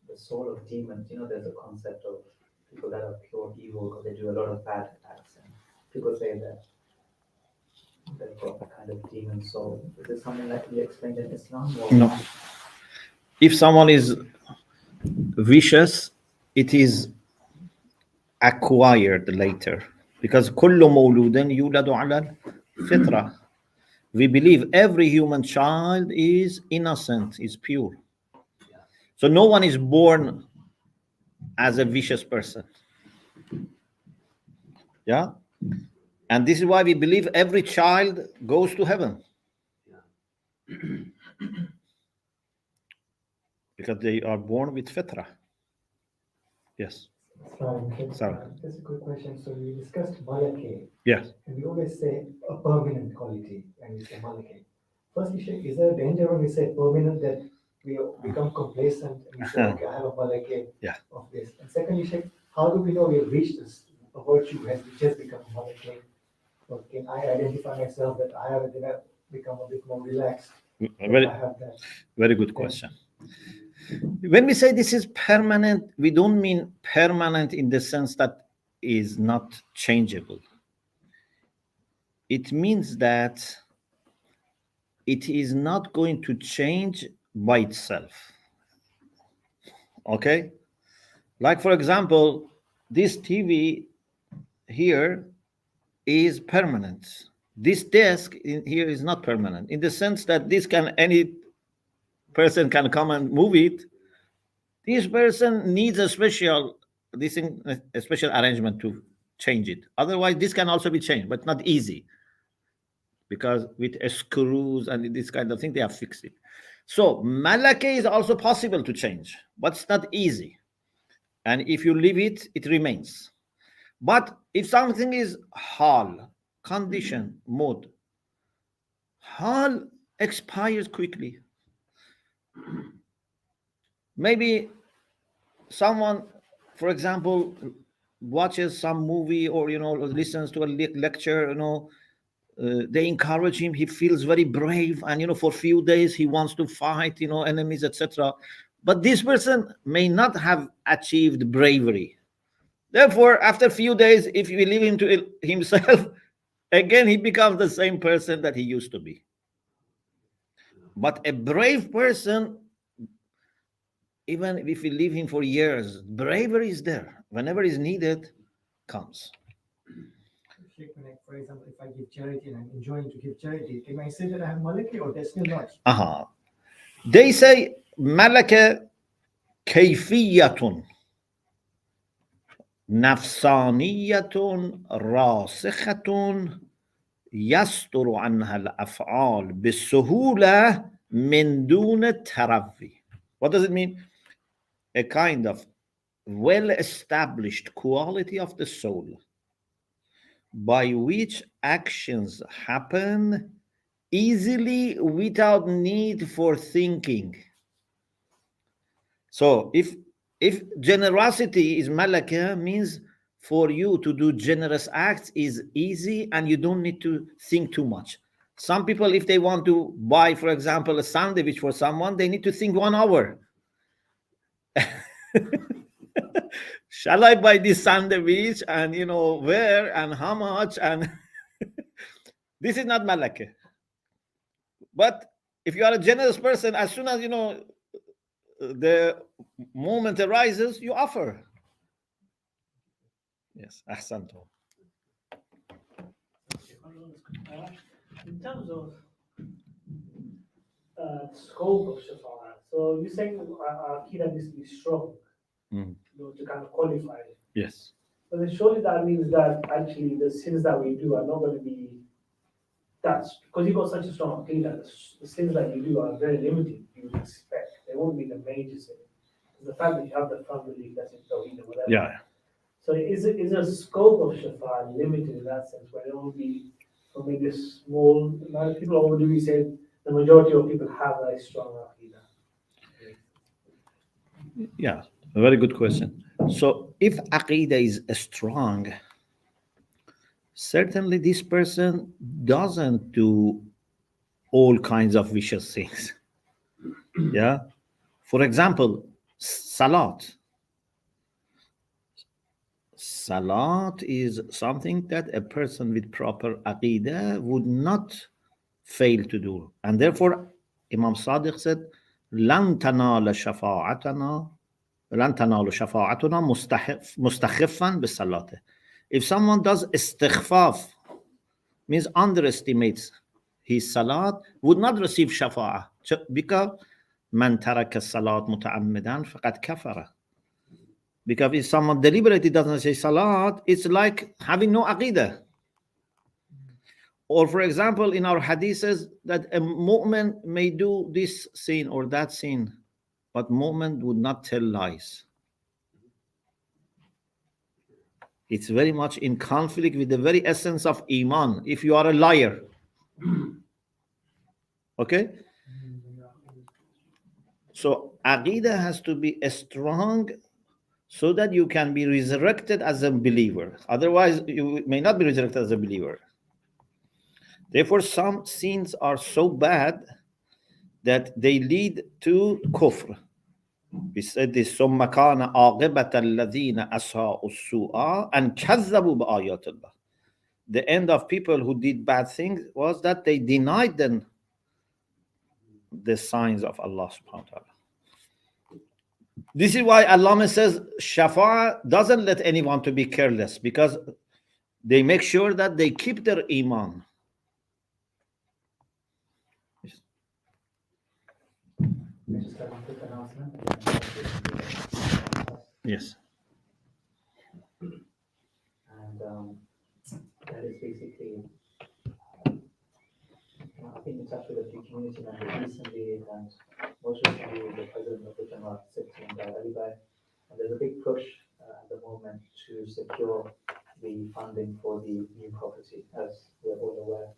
the soul of demons. There's a concept of people that are pure evil because they do a lot of bad acts, and people say that they've got a kind of demon soul. Is this something that can be explained in Islam? Or?
No. If someone is vicious, it is acquired later. Because كل مولود يولد على الفطرة. We believe every human child is innocent, is pure. So no one is born as a vicious person. Yeah? And this is why we believe every child goes to heaven. Because they are born with fitra. Yes. Sorry.
Just a quick question. So we discussed malake.
Yes.
And we always say a permanent quality when we say malake. Firstly, Sheikh, is there a danger when we say permanent that we become complacent and we say, okay, I have a malake of this? And secondly, Sheikh, how do we know we have reached this a virtue has just become a malake? Or can I identify myself that I have become a bit more relaxed?
Very good question. When we say this is permanent, we don't mean permanent in the sense that is not changeable. it means that it is not going to change by itself. Okay? Like, for example, this TV here is permanent. This desk in here is not permanent, in the sense that any person can come and move it. This person needs a special arrangement to change it. Otherwise, this can also be changed, but not easy, because with screws and this kind of thing, they have fixed it. So malake is also possible to change, but it's not easy. And if you leave it, it remains. But if something is hal, condition, mode, hal expires quickly. Maybe someone, for example, watches some movie or listens to a lecture, they encourage him, he feels very brave, and for a few days he wants to fight enemies, etc. But this person may not have achieved bravery. Therefore, after a few days, if we leave him to himself, again he becomes the same person that he used to be. But a brave person, even if we leave him for years, bravery is there. Whenever is needed, comes.
For example, if I give charity and I'm enjoying to give charity, can I say that I have malaki, or that's still not?
They say malaka kayfiyatun nafsaniyatun rasikhatun yasturu anha al-af'al bisuhula min duna tarawwi. What does it mean? A kind of well-established quality of the soul by which actions happen easily without need for thinking. So if generosity is malaka, means for you to do generous acts is easy and you don't need to think too much. Some people, if they want to buy, for example, a sandwich for someone, they need to think 1 hour. Shall I buy this sandwich, and where and how much, and this is not malaka. But if you are a generous person, as soon as the moment arises, you offer. Yes, ahsantu.
In terms of scope of shafa'a, so you're saying Akida needs to be strong, to kind of qualify it.
Yes.
But then surely that means that actually the sins that we do are not going to be because you've got such a strong Akida, the sins that you do are very limited, you would expect. They won't be the major sin. The fact that you have the firm belief that's in Tawheed or whatever.
Yeah.
So is a scope of shafa'a limited in that sense, where it will be for maybe a small amount of people, or do we say the majority of people have a strong Akida?
Yeah, a very good question. So if Aqidah is strong, certainly this person doesn't do all kinds of vicious things. Yeah. For example, salat. Salat is something that a person with proper Aqidah would not fail to do. And therefore, Imam Sadiq said, لَن تَنَالَ شَفَاعَتُنَا مُسْتَخِفًا بِالصَّلَاةِ. If someone does istighfaf, means underestimates his salat, would not receive shafa'ah, because man taraka salat muta'ammidan faqad kafara. Because if someone deliberately doesn't say salat, it's like having no aqidah. Or for example, in our hadith says that a mu'min may do this sin or that sin, but mu'min would not tell lies. It's very much in conflict with the very essence of Iman, if you are a liar. Okay? So Aqidah has to be strong so that you can be resurrected as a believer. Otherwise, you may not be resurrected as a believer. Therefore, some sins are so bad that they lead to kufr. We said this, ثُمَّ كَانَ عَاقِبَةَ الَّذِينَ أَسَاءُوا السُّوءَ أَنْ كَذَّبُوا بِآيَاتِ اللَّهِ. the end of people who did bad things was that they denied them the signs of Allah subhanahu wa ta'ala. This is why Allah says Shafa doesn't let anyone to be careless, because they make sure that they keep their iman.
I just have a quick announcement.
Yes.
And that is basically, I've been in touch with a few community members recently, and most recently with the president of the Jamaat, Sifti and Alibai. And there's a big push at the moment to secure the funding for the new property, as we're all aware.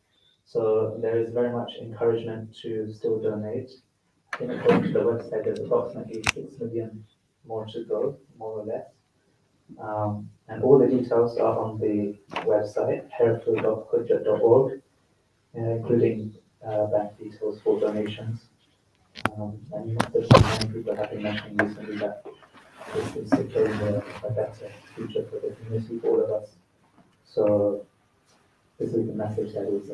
So there is very much encouragement to still donate. I think according to the website, there's approximately 6 million more to go, more or less. And all the details are on the website, hereford.hujjat.org, including bank details for donations. And there's so many people have been mentioning recently that this is securing a better future for the community, for all of us. So this is the message that is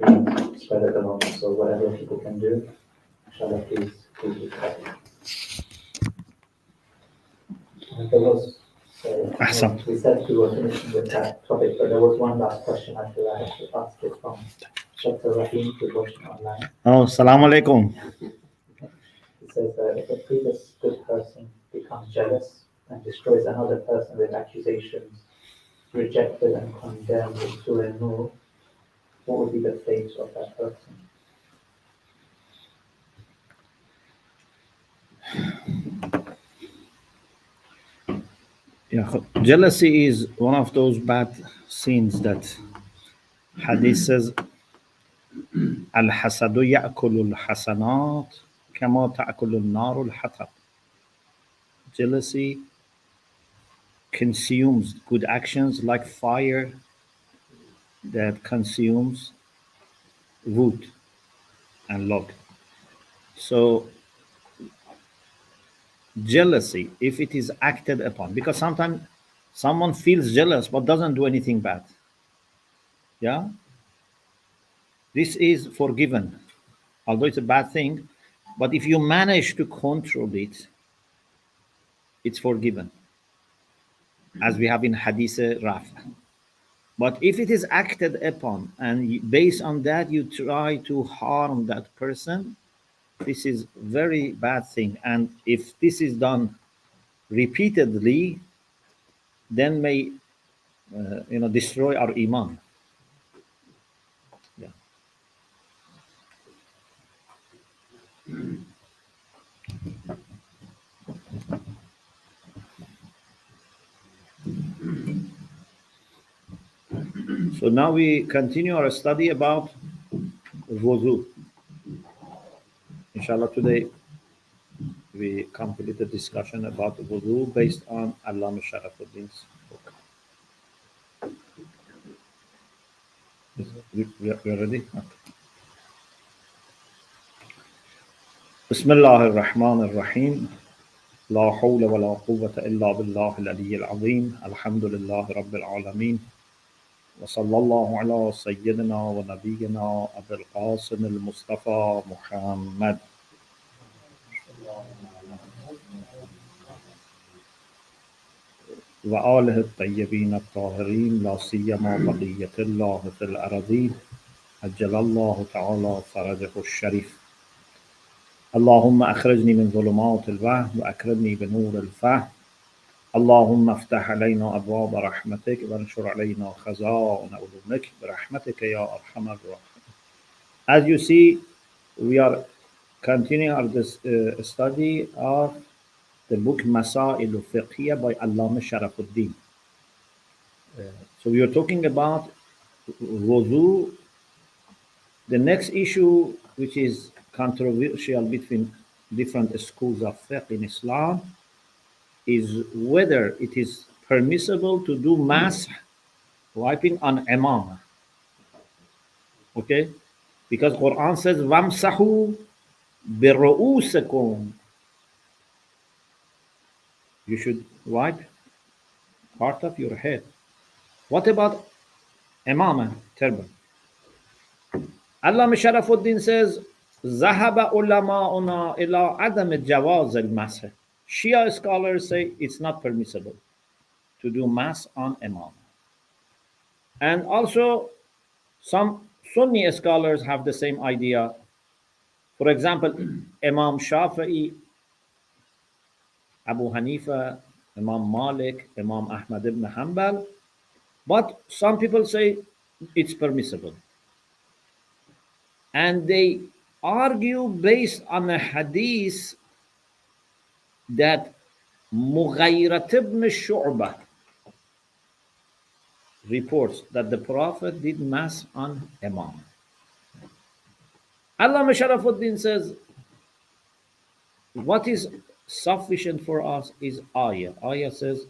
being spread at the moment. So whatever people can do, inshallah, please do that. And there was, we said we were finishing with that topic, but there was one last question I feel I have to ask it from Dr. Rahim, who's watching online.
Oh, assalamu alaikum.
It says that if a previous good person becomes jealous and destroys another person with accusations, rejected and condemned in Surah An-Nur, what would be the fate of that person?
Yeah, jealousy is one of those bad sins that Hadith says, Al-hasadu ya'kulu al-hasanat kama ta'kulu al-naru al-hatab. Jealousy consumes good actions like fire that consumes wood and log. So jealousy, if it is acted upon, because sometimes someone feels jealous but doesn't do anything bad. Yeah? This is forgiven, although it's a bad thing. But if you manage to control it, it's forgiven, as we have in Hadith Rafa. But if it is acted upon and based on that you try to harm that person, this is very bad thing. And if this is done repeatedly, then may destroy our iman. Yeah. So now we continue our study about wudu. Inshallah, today we complete the discussion about wudu based on Allama Sharafuddin's book. We are ready? Okay. Bismillah ar-Rahman ar-Rahim. La hawla wa la quwwata illa billah al-ali al-azim. Alhamdulillah rabbil alameen. وصلى الله على سيدنا ونبينا أبي القاسم المصطفى محمد وآله الطيبين الطاهرين لا سيما بقية الله في الأراضين عجل الله تعالى فرجه الشريف اللهم أخرجني من ظلمات الوهم وأكرمني بنور الفهم اللهم افتح علينا أبواب رحمتك وانشر علينا خزائن علومك برحمتك يا أرحم الراحمين. As you see, we are continuing our study of the book Masail al-Fiqhiyya by Allama Sharafuddin. So we are talking about wudu. The next issue, which is controversial between different schools of fiqh in Islam, is whether it is permissible to do mass wiping on imam. Okay? Because Quran says, وَامْسَحُوا بِرُؤُوسِكُمْ. You should wipe part of your head. What about Imama, turban. Allama Sharafuddin says, ذهب علماؤنا إلى عدم جواز المسح. Shia scholars say it's not permissible to do mass on imam. And also, some Sunni scholars have the same idea. For example, Imam Shafi'i, Abu Hanifa, Imam Malik, Imam Ahmad ibn Hanbal. But some people say it's permissible. And they argue based on a hadith that Mughayrat ibn Shu'bah reports that the Prophet did mass on Imam. Allama Sharafuddin says, what is sufficient for us is ayah. Ayah says,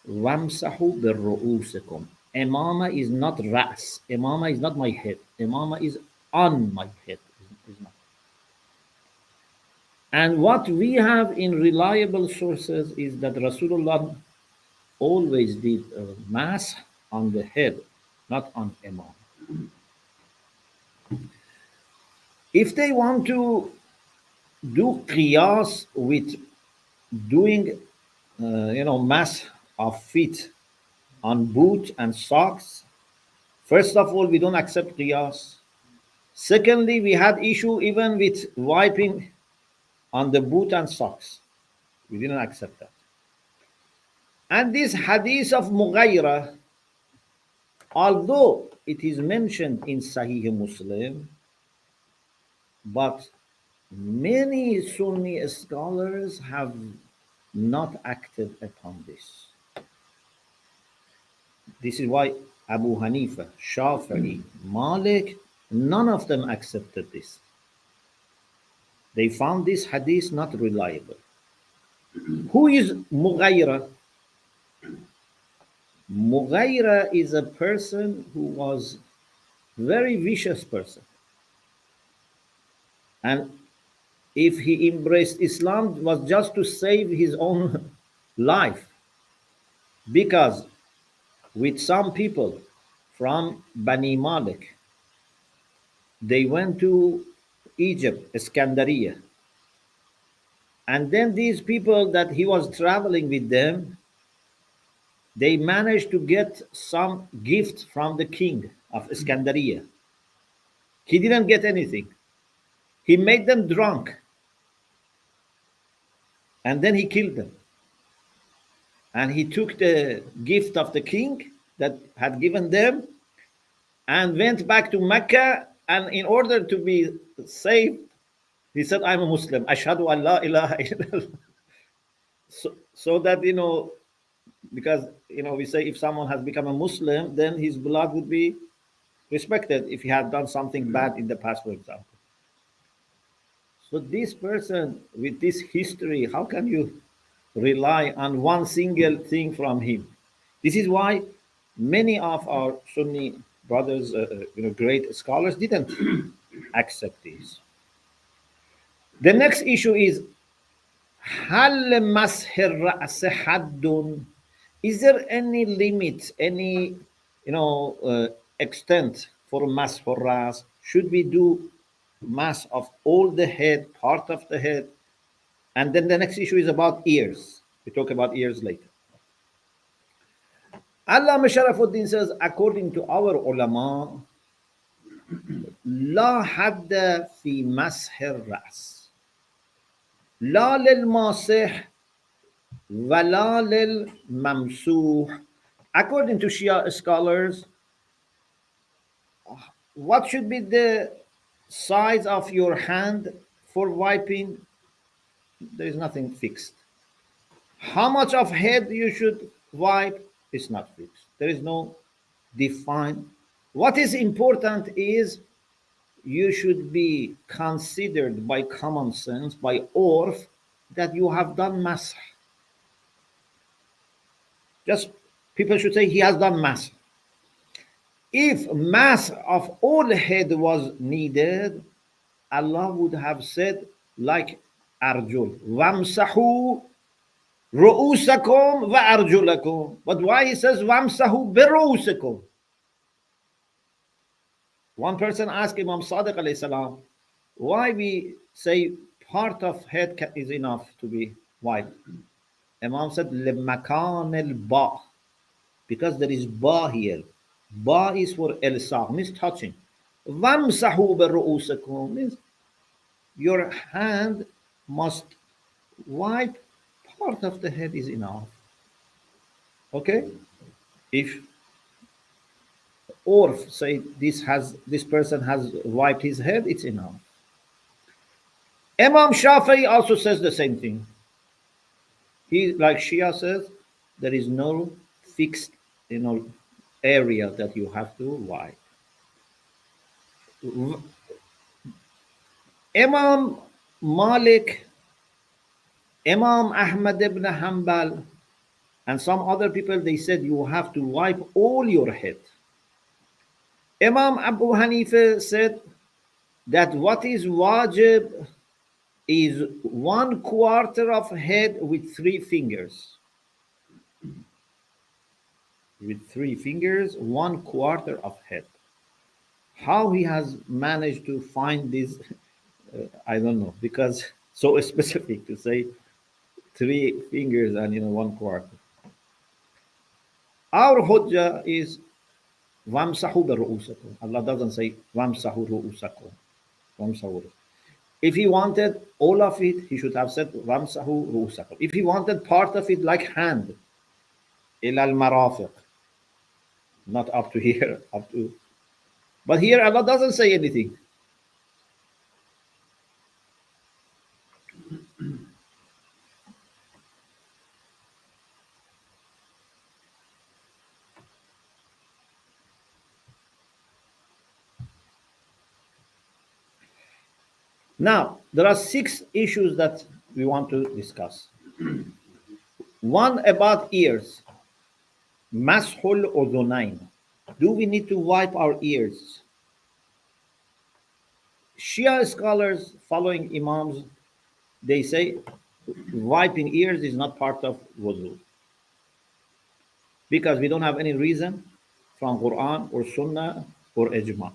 Wamsahu birru'usikum. Imama is not ras. Imama is not my head. Imama is on my head. Is not. And what we have in reliable sources is that Rasulullah always did mass on the head, not on Imam. If they want to do qiyas with doing, mass of feet on boot and socks, first of all, we don't accept qiyas. Secondly, we had issue even with wiping on the boot and socks. We didn't accept that. And this hadith of Mughayra, although it is mentioned in Sahih Muslim, but many Sunni scholars have not acted upon this. This is why Abu Hanifa, Shafi'i, Malik, none of them accepted this. They found this hadith not reliable. Who is Mughayra? Mughayra is a person who was very vicious person. And if he embraced Islam, it was just to save his own life. Because with some people from Bani Malik, they went to Egypt, Iskandariya. And then these people that he was traveling with them, they managed to get some gift from the king of Iskandariya. He didn't get anything. He made them drunk. And then he killed them. And he took the gift of the king that had given them and went back to Mecca. And in order to be saved, he said, I'm a Muslim. Ashhadu an la ilaha illallah. So that, because, we say if someone has become a Muslim, then his blood would be respected if he had done something bad in the past, for example. So this person with this history, how can you rely on one single thing from him? This is why many of our Sunni brothers, great scholars, didn't accept this. The next issue is, هل مسح الرأس حد? Is there any limit, any extent for masah al-ras? Should we do mass of all the head, part of the head? And then the next issue is about ears. We talk about ears later. Allama Sharafuddin says, according to our ulama, لا حد في مسح الرأس لا للماسح ولا للممسوح. According to Shia scholars, what should be the size of your hand for wiping? There is nothing fixed. How much of head you should wipe is not fixed. There is no defined. What is important is you should be considered by common sense, by urf, that you have done masah. Just people should say he has done masah. If mass of all head was needed, Allah would have said like arjul, wamsahu ru'usakum wa arjulakum. But why he says wamsahu biru'usakum? One person asked Imam Sadiq alayhi salam, why we say part of head is enough to be wiped. Imam said, لِمَكَانِ الْبَاء, because there is ba here. Ba is for ilsaq, means touching. وَامْسَحُوا بِرُؤُوسِكُمْ means your hand must wipe part of the head is enough. Okay? If or say this person has wiped his head, it's enough. Imam Shafi also says the same thing. He, like Shia says, there is no fixed, area that you have to wipe. Imam Malik, Imam Ahmad ibn Hanbal, and some other people, they said you have to wipe all your head. Imam Abu Hanifa said that what is wajib is 1/4 of head with 3 fingers. With 3 fingers, 1/4 of head. How he has managed to find this, I don't know, because so specific to say 3 fingers and 1/4. Our hujjah is wamsahu biru'usakum. Allah doesn't say wamsahu ru'usakum. Wamsahu. If he wanted all of it, he should have said wamsahu ru'usakum. If he wanted part of it, like hand, ila al-marafiq, not up to here, up to. But here Allah doesn't say anything. Now, there are 6 issues that we want to discuss. One about ears. Mashul udhunain. Do we need to wipe our ears? Shia scholars following Imams, they say wiping ears is not part of wudu, because we don't have any reason from Quran or Sunnah or Ijma.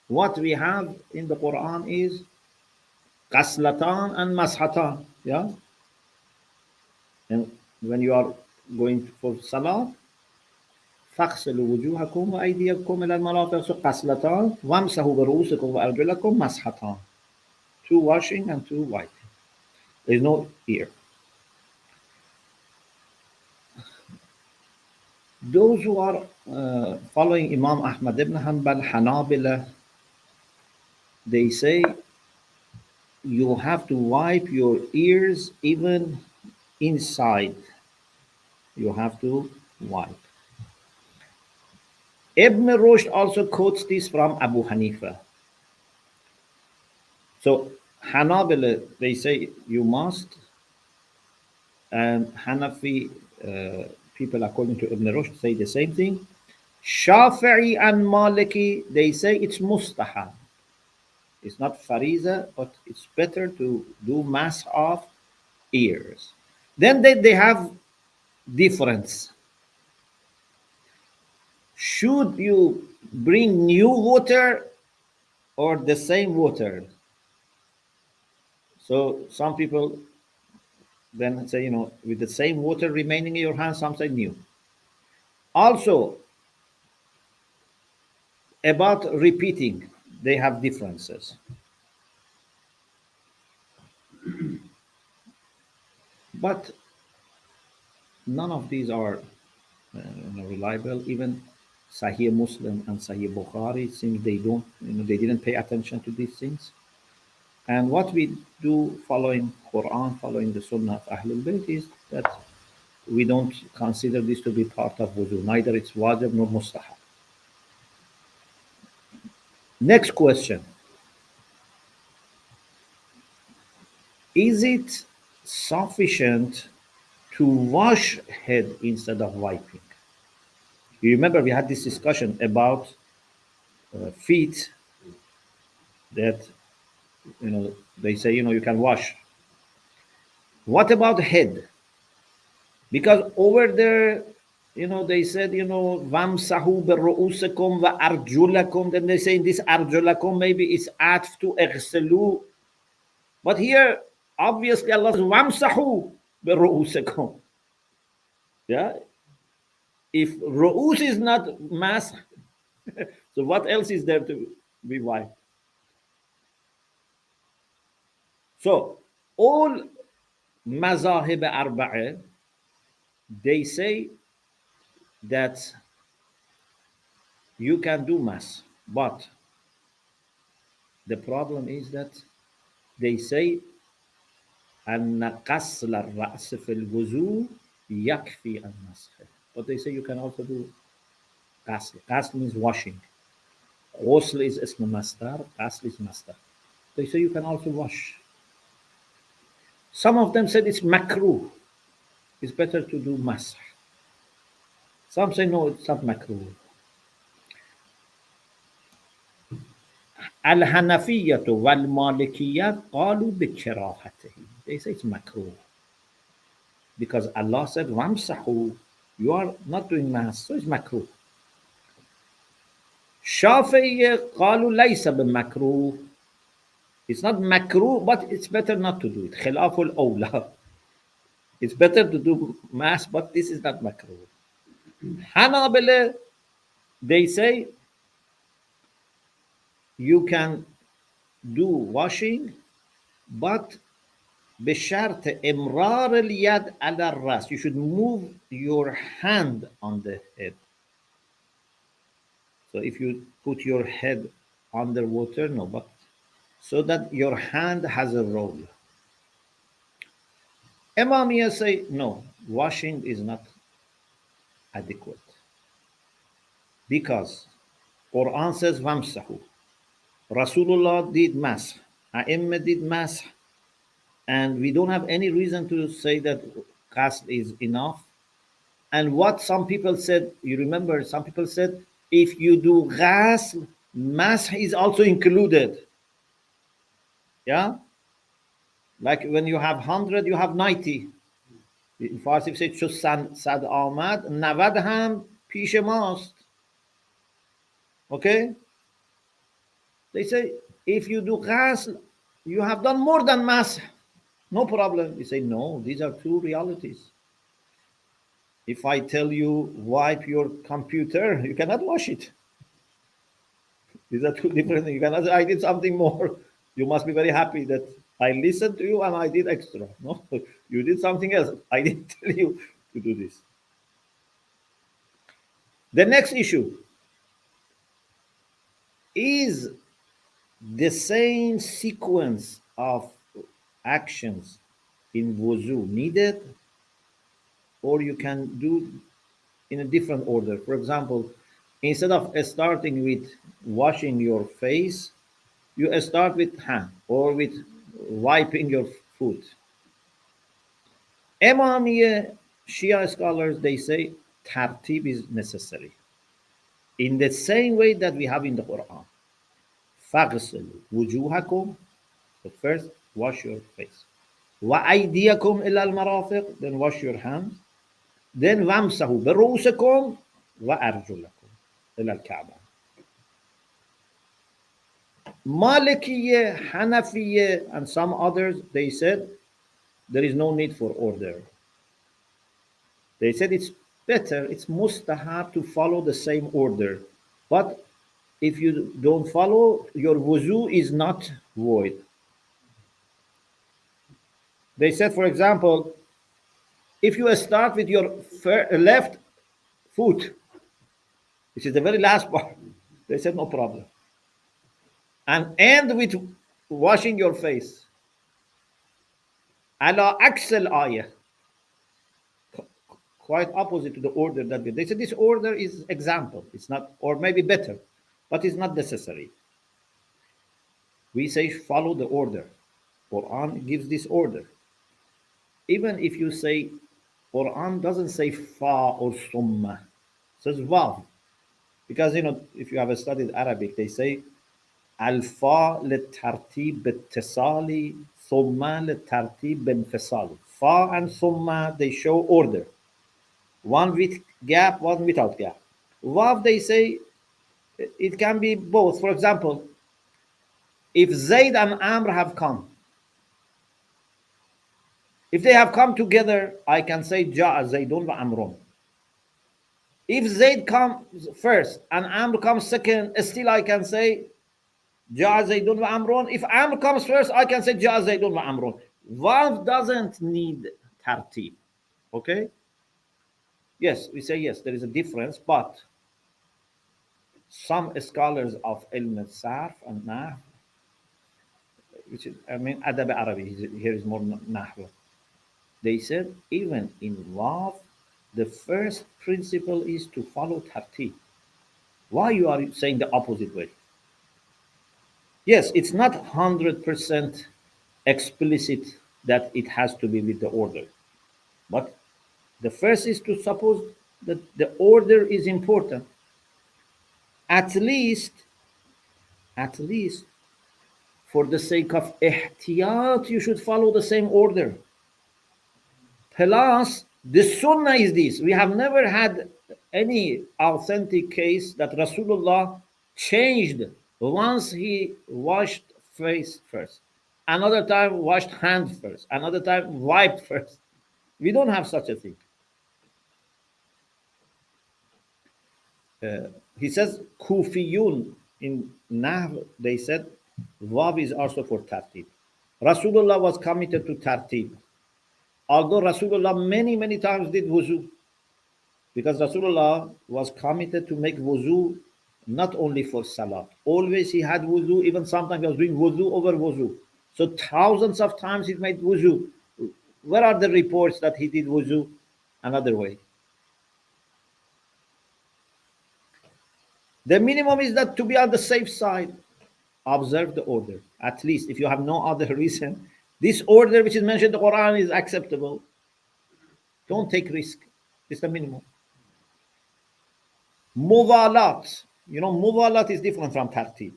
What we have in the Quran is qaslatan and mashatan. Yeah? And when you are going for salah, فَاغْسِلُوا وُجُوهَكُمْ وَأَيْدِيَكُمْ إِلَى الْمَرَافِقِ. So qaslatan, وَامْسَحُوا بِرُؤُوسِكُمْ وَأَرْجُلَكُمْ مَسْحَتان. 2 washing and 2 wiping. There is no ear. Those who are following Imam Ahmad ibn Hanbal, Hanabila, they say you have to wipe your ears even inside. You have to wipe. Ibn Rushd also quotes this from Abu Hanifa. So Hanabila, they say you must, and Hanafi people according to Ibn Rushd say the same thing. Shafi'i and Maliki, they say it's mustahab. It's not fariza, but it's better to do mass of ears. Then they have difference. Should you bring new water or the same water? So some people then say, with the same water remaining in your hand, some say new. Also, about repeating, they have differences. But none of these are reliable. Even Sahih Muslim and Sahih Bukhari seems they don't, they didn't pay attention to these things. And what we do following Quran, following the Sunnah of Ahlul Bayt, is that we don't consider this to be part of wudu. Neither it's wajib nor mustahab. Next question. Is it sufficient to wash head instead of wiping? You remember we had this discussion about feet that, they say, you can wash. What about head? Because over there, They said, Vamsahu beru'usakum wa arjulakum. Then they say in this arjulakum, maybe it's atf to ighsalu. But here, obviously, Allah says, Vamsahu beru'usakum. Yeah? If ru'us is not mass, so what else is there to be wiped? So, all mazahib arba'ah, they say that you can do mass, but the problem is that they say أن قصل الرأس في الوضوء يكفي المسح. But they say you can also do قصل. قصل means washing. غسل is اسم مصدر, قصل is masdar. They say you can also wash. Some of them said it's makruh. It's better to do masah. Some say no, it's not makruh. Al-Hanafiyyah wal-Malikiyyah qalu bi-karahatihi. They say it's makruh. Because Allah said, Wamsahu, you are not doing mas, so it's makruh. Shafi'iyyah qalu laysa bi-makruh. It's not makruh, but it's better not to do it. Khilaful awla. It's better to do mas, but this is not makruh. Hanabila, they say you can do washing, but بشرط إمرار اليد على الرأس. You should move your hand on the head. So if you put your head underwater, no, but so that your hand has a roll. Imamiyah say, no, washing is not adequate. Because Quran says, Vamsahu. Rasulullah did mass. A'imma did mass. And we don't have any reason to say that qasd is enough. And what some people said, you remember, some people said, if you do ghasl, mass is also included. Yeah? Like when you have 100, you have 90. In Farsi, say, چو صد آمد 90 هم پیش ماست. Okay? They say, if you do ghasl, you have done more than mass. No problem. You say, no, these are two realities. If I tell you wipe your computer, you cannot wash it. These are two different things. You cannot say, I did something more. You must be very happy that I listened to you and I did extra. No, you did something else. I didn't tell you to do this. The next issue is the same sequence of actions in wuzu needed, or you can do in a different order. For example, instead of starting with washing your face, you start with hand or with wiping your foot. Imamiyya Shia scholars, they say tartib is necessary. In the same way that we have in the Quran. فَغْسِلُوا وُجُوهَكُمْ. So first, wash your face. وَأَيْدِيَكُمْ إِلَى الْمَرَافِقِ. Then wash your hands. Then وَامْسَحُوا بِرُؤُوسِكُمْ وَأَرْجُلَكُمْ إِلَى الْكَعْبَةِ. Malikiyya, Hanafiyya, and some others, they said there is no need for order. They said it's better, it's mustahab to follow the same order. But if you don't follow, your wuzu is not void. They said, for example, if you start with your left foot, which is the very last part, they said no problem. And end with washing your face. Ala aksal ayah. Quite opposite to the order that they said this order is example. It's not, or maybe better, but it's not necessary. We say follow the order. Quran gives this order. Even if you say, Quran doesn't say fa or summa, it says vav. Because, if you have studied Arabic, they say, al-fa li-tartib bil-tisali, summa li-tartib bil-infisali. Fa and summa, they show order. one with gap, one without gap. Wav, they say it can be both. For example, if Zayd and Amr have come, if they have come together, I can say Ja'a Zaydun wa Amrun. If Zayd comes first and Amr comes second, still I can say Ja'a Zaydun wa Amrun. If Amr comes first, I can say Ja'a Zaydun wa Amrun. Wav doesn't need tartib. Okay? Yes, we say yes, there is a difference, but some scholars of ilm al-sarf and nahw, which is, I mean, adab Arabi, here is more nahw. They said even in wav, the first principle is to follow tartib. Why you are saying the opposite way? Yes, it's not 100% explicit that it has to be with the order, but the first is to suppose that the order is important. At least for the sake of ihtiyat, you should follow the same order. Plus, the sunnah is this. We have never had any authentic case that Rasulullah changed once he washed face first, another time washed hand first, another time wiped first. We don't have such a thing. He says, Kufiyun in Nahr, they said, Wav is also for tartib. Rasulullah was committed to tartib. Although Rasulullah many times did wuzu, because Rasulullah was committed to make wuzu not only for salah. Always he had wuzu, even sometimes he was doing wuzu over wuzu. So thousands of times he made wuzu. Where are the reports that he did wuzu another way? The minimum is that to be on the safe side, observe the order. At least if you have no other reason, this order which is mentioned in the Quran is acceptable. Don't take risk. It's the minimum. Muwalat. You know, muwalat is different from tartib.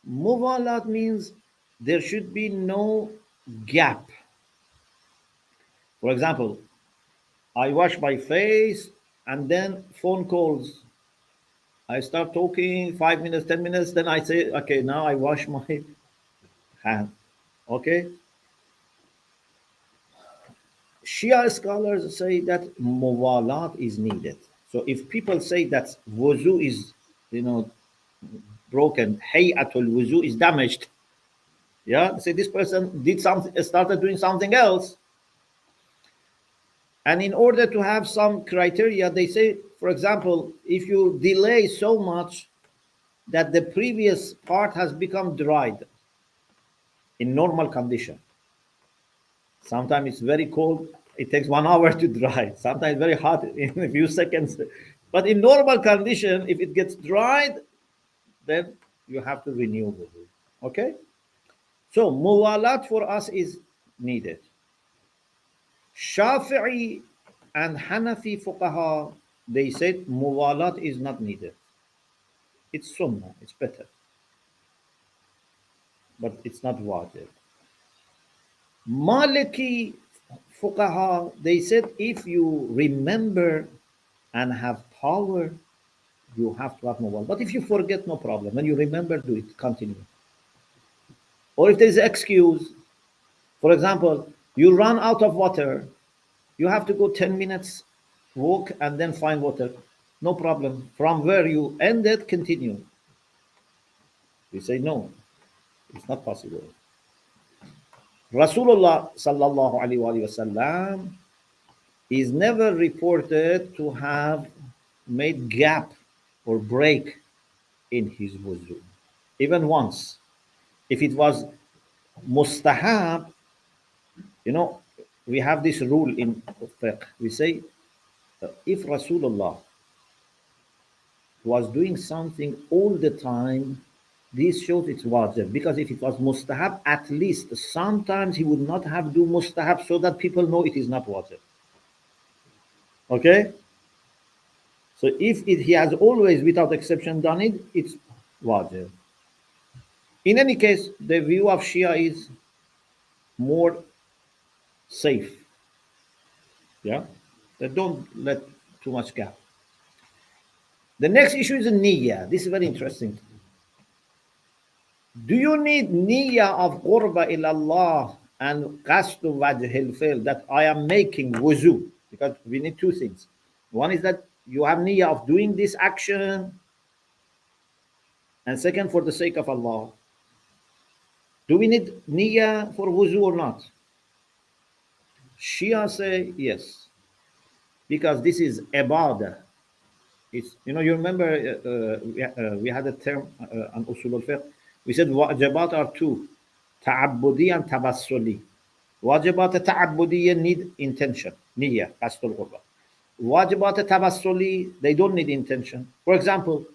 Muwalat means there should be no gap. For example, I wash my face and then phone calls. I start talking 5 minutes, 10 minutes, then I say, okay, now I wash my hand. Okay? Shia scholars say that muwalat is needed. So if people say that wuzu is, broken, hayatul wuzu is damaged, yeah, say this person did something, started doing something else. And in order to have some criteria, they say, for example, if you delay so much that the previous part has become dried in normal condition. Sometimes it's very cold, it takes 1 hour to dry. Sometimes very hot in a few seconds. But in normal condition, if it gets dried, then you have to renew wudu. Okay? So muwalat for us is needed. Shafi'i and Hanafi fuqaha, they said muwalat is not needed. It's sunnah, it's better. But it's not wajib. Maliki fuqaha, they said if you remember and have power, you have to have muwalat. But if you forget, no problem. When you remember, do it, continue. Or if there's an excuse, for example, you run out of water, you have to go 10 minutes walk and then find water. No problem. From where you ended, continue. We say no, it's not possible. Rasulullah sallallahu alaihi wasallam is never reported to have made gap or break in his wudu, even once. If it was mustahab, we have this rule in fiqh. We say, if Rasulullah was doing something all the time, this shows it's wajib. Because if it was mustahab, at least sometimes he would not have do mustahab so that people know it is not wajib. Okay? So if he has always, without exception, done it, it's wajib. In any case, the view of Shia is more safe. Yeah? Don't let too much gap. The next issue is niyyah. This is very interesting. Do you need niyyah of qurba ila Allah and qasdu wajhil fil, that I am making wuzu? Because we need two things. One is that you have niyyah of doing this action, and second, for the sake of Allah. Do we need niyyah for wuzu or not? Shia say yes, because this is ibadah. It's, you remember we had a term on usul al-fiqh. We said wajibat are two, ta'abbudi and tabassuli. Wajibat ta'abbudiyya need intention, niyyah, qasdul qurba. Wajibat tabassuli, they don't need intention. For example,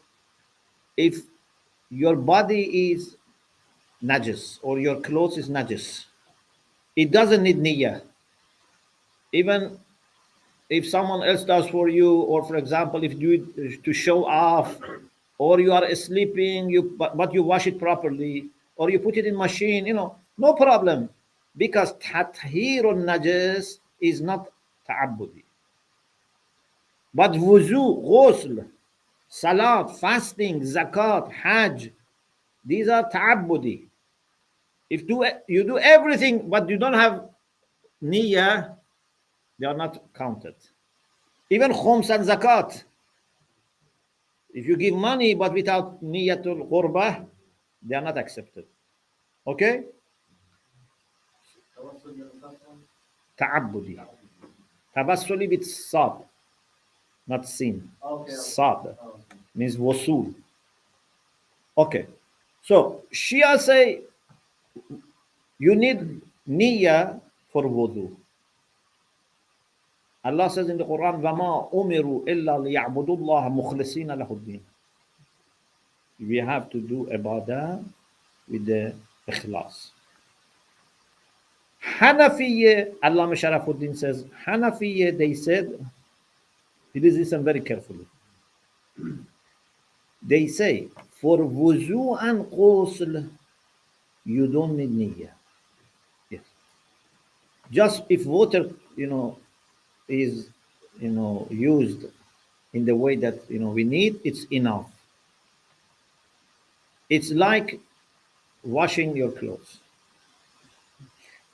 if your body is najis or your clothes is najis, it doesn't need niyyah. Even if someone else does for you, or for example, if you to show off, or you are sleeping, but you wash it properly, or you put it in machine, no problem, because tathirun najis is not ta'abbudi. But wuzu, ghusl, salat, fasting, zakat, hajj, these are ta'abbudi. If you do everything, but you don't have niyyah, they are not counted. Even khums and zakat. If you give money but without niyyatul qurbah, they are not accepted. Okay? Ta'abbudi. Tabassuli with sad, not sin. Sad means wasul. Okay. So Shia say you need niyyah for wudu. Allah says in the Quran, وَمَا أُمِرُوا إِلَّا لِيَعْبُدُوا اللَّهَ مُخْلِصِينَ لَهُ الدِّينَ. We have to do ibadah with the ikhlas. Hanafiyya, Allama Sharafuddin says, Hanafiyya, they said, please listen very carefully. They say, for wuzu and ghusl, you don't need niyyah. Yes. Just if water, is used in the way that we need, it's enough. It's like washing your clothes.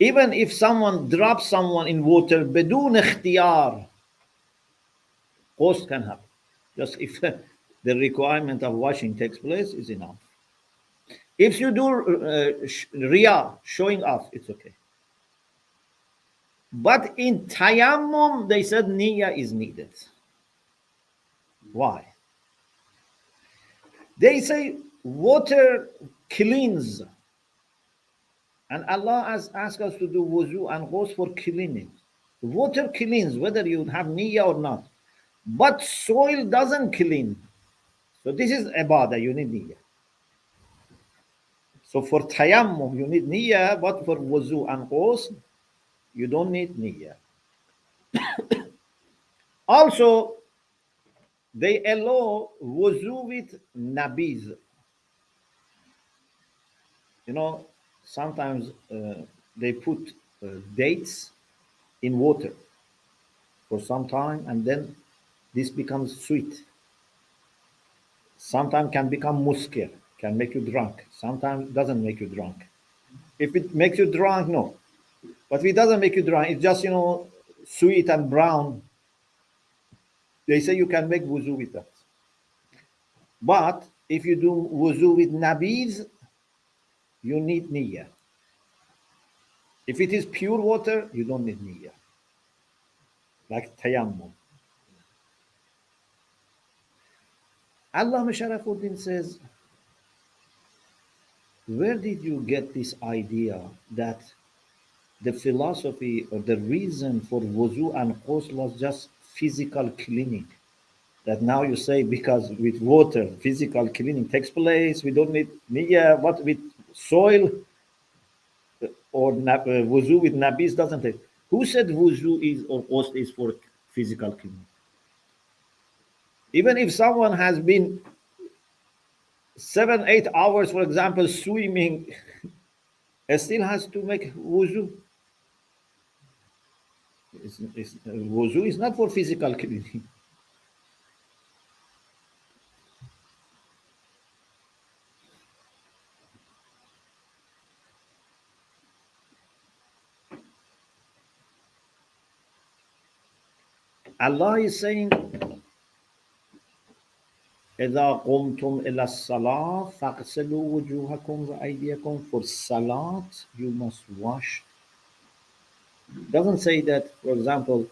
Even if someone drops someone in water بدون اختيار, ghusl can happen. Just if the requirement of washing takes place, is enough. If you do riyah, showing off, it's okay. But in tayammum, they said niyyah is needed. Why? They say water cleans, and Allah has asked us to do wuzu and ghusl for cleaning. Water cleans, whether you have niyyah or not. But soil doesn't clean. So this is ibadah, you need niyyah. So for tayammum, you need niyyah, but for wuzu and ghusl, you don't need niyyah. Also, they allow wuzu with nabiz. Sometimes they put dates in water for some time, and then this becomes sweet. Sometimes can become muskir, can make you drunk. Sometimes doesn't make you drunk. If it makes you drunk, no. But if it doesn't make you drunk, it's just, sweet and brown. They say you can make wuzu with that. But if you do wuzu with nabiz, you need niyyah. If it is pure water, you don't need niyyah. Like tayammum. Allama Sharafuddin says, where did you get this idea that the philosophy or the reason for wuzu and ghusl was just physical cleaning? That now you say because with water, physical cleaning takes place, we don't need niyyah, but with soil or wuzu with nabis doesn't take. Who said wuzu is or ghusl is for physical cleaning? Even if someone has been 7-8 hours, for example, swimming, still has to make wuzu. Wudu is not for physical cleaning. Allah is saying, إذا قمتم إلى الصلاة فاغسلوا وجوهكم وأيديكم. For salat, you must wash. Doesn't say that, for example,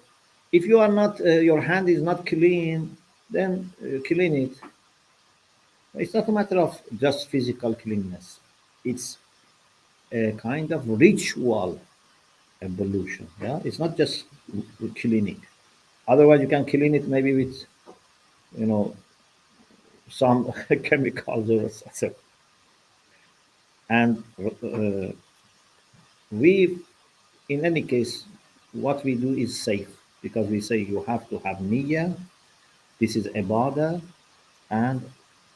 if you are not, your hand is not clean, then clean it. It's not a matter of just physical cleanness. It's a kind of ritual ablution. Yeah, it's not just cleaning. Otherwise, you can clean it maybe with, some chemicals or something. And we, in any case, what we do is safe because we say you have to have niyyah. This is ibadah, and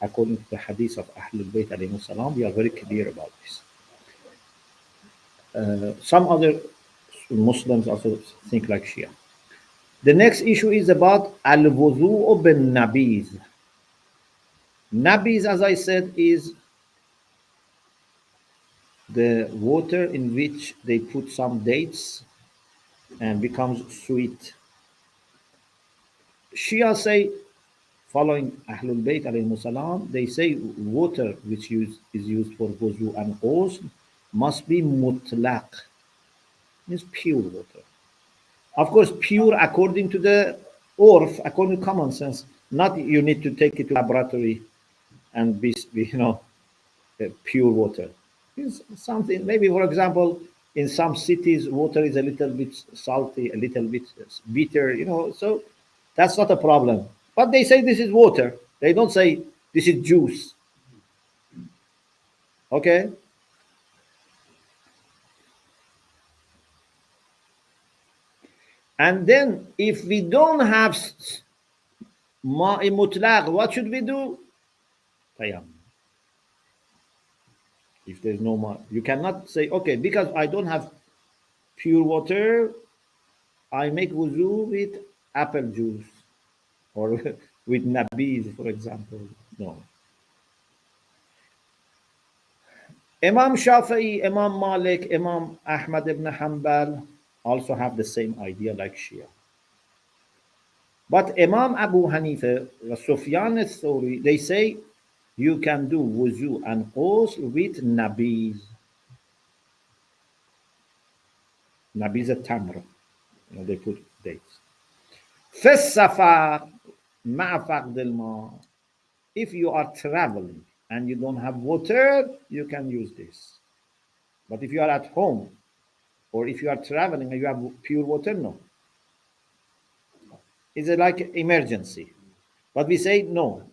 according to the hadith of Ahlul Bayt alayhi salam, we are very clear about this. Some other Muslims also think like Shia. The next issue is about al-wudu bin nabiz. Nabiz, as I said, is the water in which they put some dates and becomes sweet. Shia say, following Ahlul Bayt alayhi salam, they say water which is used for wudu and ghusl must be mutlaq, means pure water. Of course, pure according to the urf, according to common sense. Not you need to take it to laboratory and be pure water. It's something, maybe for example, in some cities, water is a little bit salty, a little bit bitter, so that's not a problem. But they say this is water. They don't say this is juice. Okay? And then if we don't have ma'i mutlaq, what should we do? Tayammum. If there's no ma, you cannot say, okay, because I don't have pure water, I make wudu with apple juice or with nabiz, for example. No. Imam Shafi'i, Imam Malik, Imam Ahmad ibn Hanbal also have the same idea like Shia. But Imam Abu Hanifa, Sufyan al-Thawri, they say you can do wuzu and ghusl with nabiz. Nabiz al-tamr. They put dates. في السفر مع فقد الماء. If you are traveling and you don't have water, you can use this. But if you are at home or if you are traveling and you have pure water, no. It's like emergency. But we say no.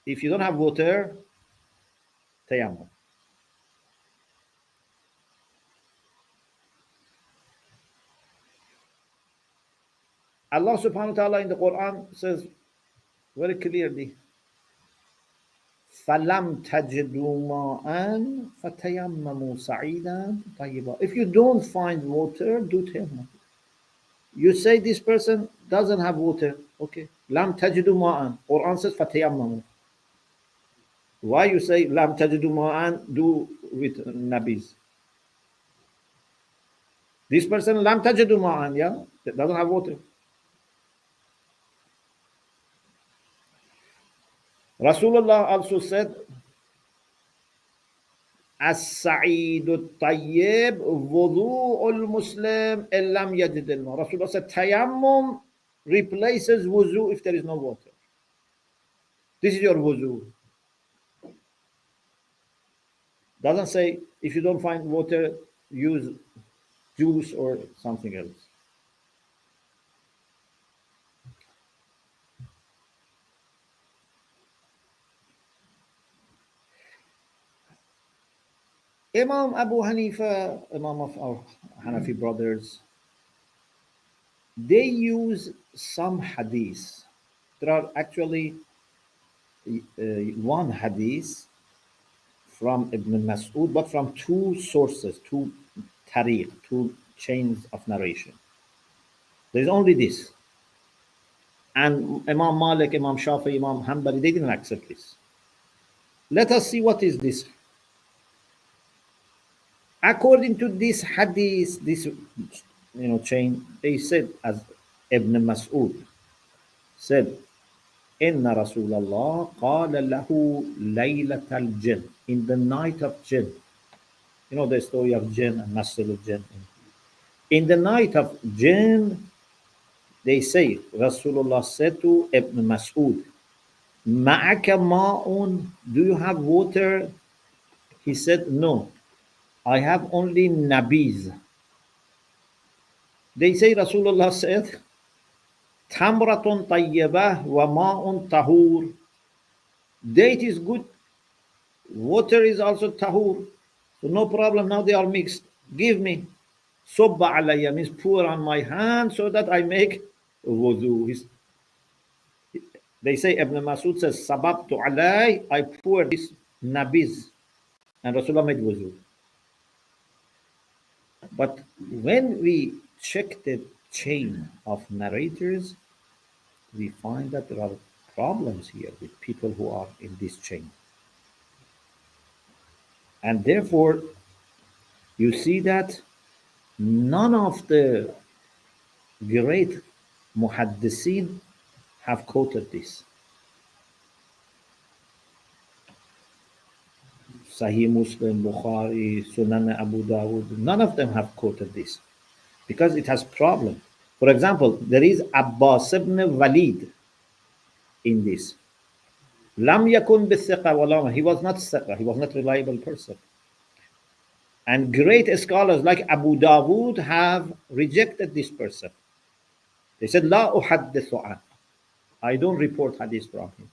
If you don't have water, tayammum. Allah subhanahu wa ta'ala in the Quran says very clearly, فَلَمْ تَجِدُوا مَاءً فَتَيَمَّمُوا صَعِيدًا طَيِّبًا. If you don't find water, do tayammum. You say this person doesn't have water. Okay. لَمْ تَجِدُوا مَاءً. Quran says فَتَيَمَّمُوا. Why you say لَمْ تَجِدُوا مَاءً, do with nabiz? This person لَمْ تَجِدُوا مَاءً, yeah, doesn't have water. Rasulullah also said, As-Sa'idu Tayyib Wudu'ul Muslim Illam Yajid al-Ma. Rasulullah said, Tayammum replaces wuzu if there is no water. This is your wuzu. Doesn't say if you don't find water, use juice or something else. Imam Abu Hanifa, Imam of our Hanafi brothers, they use some hadith. There are actually one hadith from Ibn Mas'ud, but from two sources, two tariq, two chains of narration. There's only this. And Imam Malik, Imam Shafi, Imam Hanbali, they didn't accept this. Let us see what is this. According to this hadith, this chain, they said, as Ibn Mas'ud said, Inna Rasulallah qala lahu laylat al-jinn, in the night of jinn. You know the story of jinn and Master of jinn. In the night of jinn, they say, Rasulullah said to Ibn Mas'ud, Ma'aka ma'un, do you have water? He said, no, I have only nabiz. They say Rasulullah said, Tamratun tayyibah wa ma'un tahur. Date is good, water is also tahur. So no problem, now they are mixed. Give me. Sobba alayya means pour on my hand so that I make wudu. They say, Ibn Masud says, Sababtu alay, I pour this nabiz. And Rasulullah made wudu. But when we check the chain of narrators, we find that there are problems here with people who are in this chain. And therefore, you see that none of the great muhaddisin have quoted this. Sahih Muslim, Bukhari, Sunan Abu Dawud, none of them have quoted this because it has problem. For example, there is Abbas ibn Walid in this. Lam yakun bithiqa wala, he was not thiqa, he was not a reliable person. And great scholars like Abu Dawud have rejected this person. They said, La uhaddithu an, I don't report hadith from him.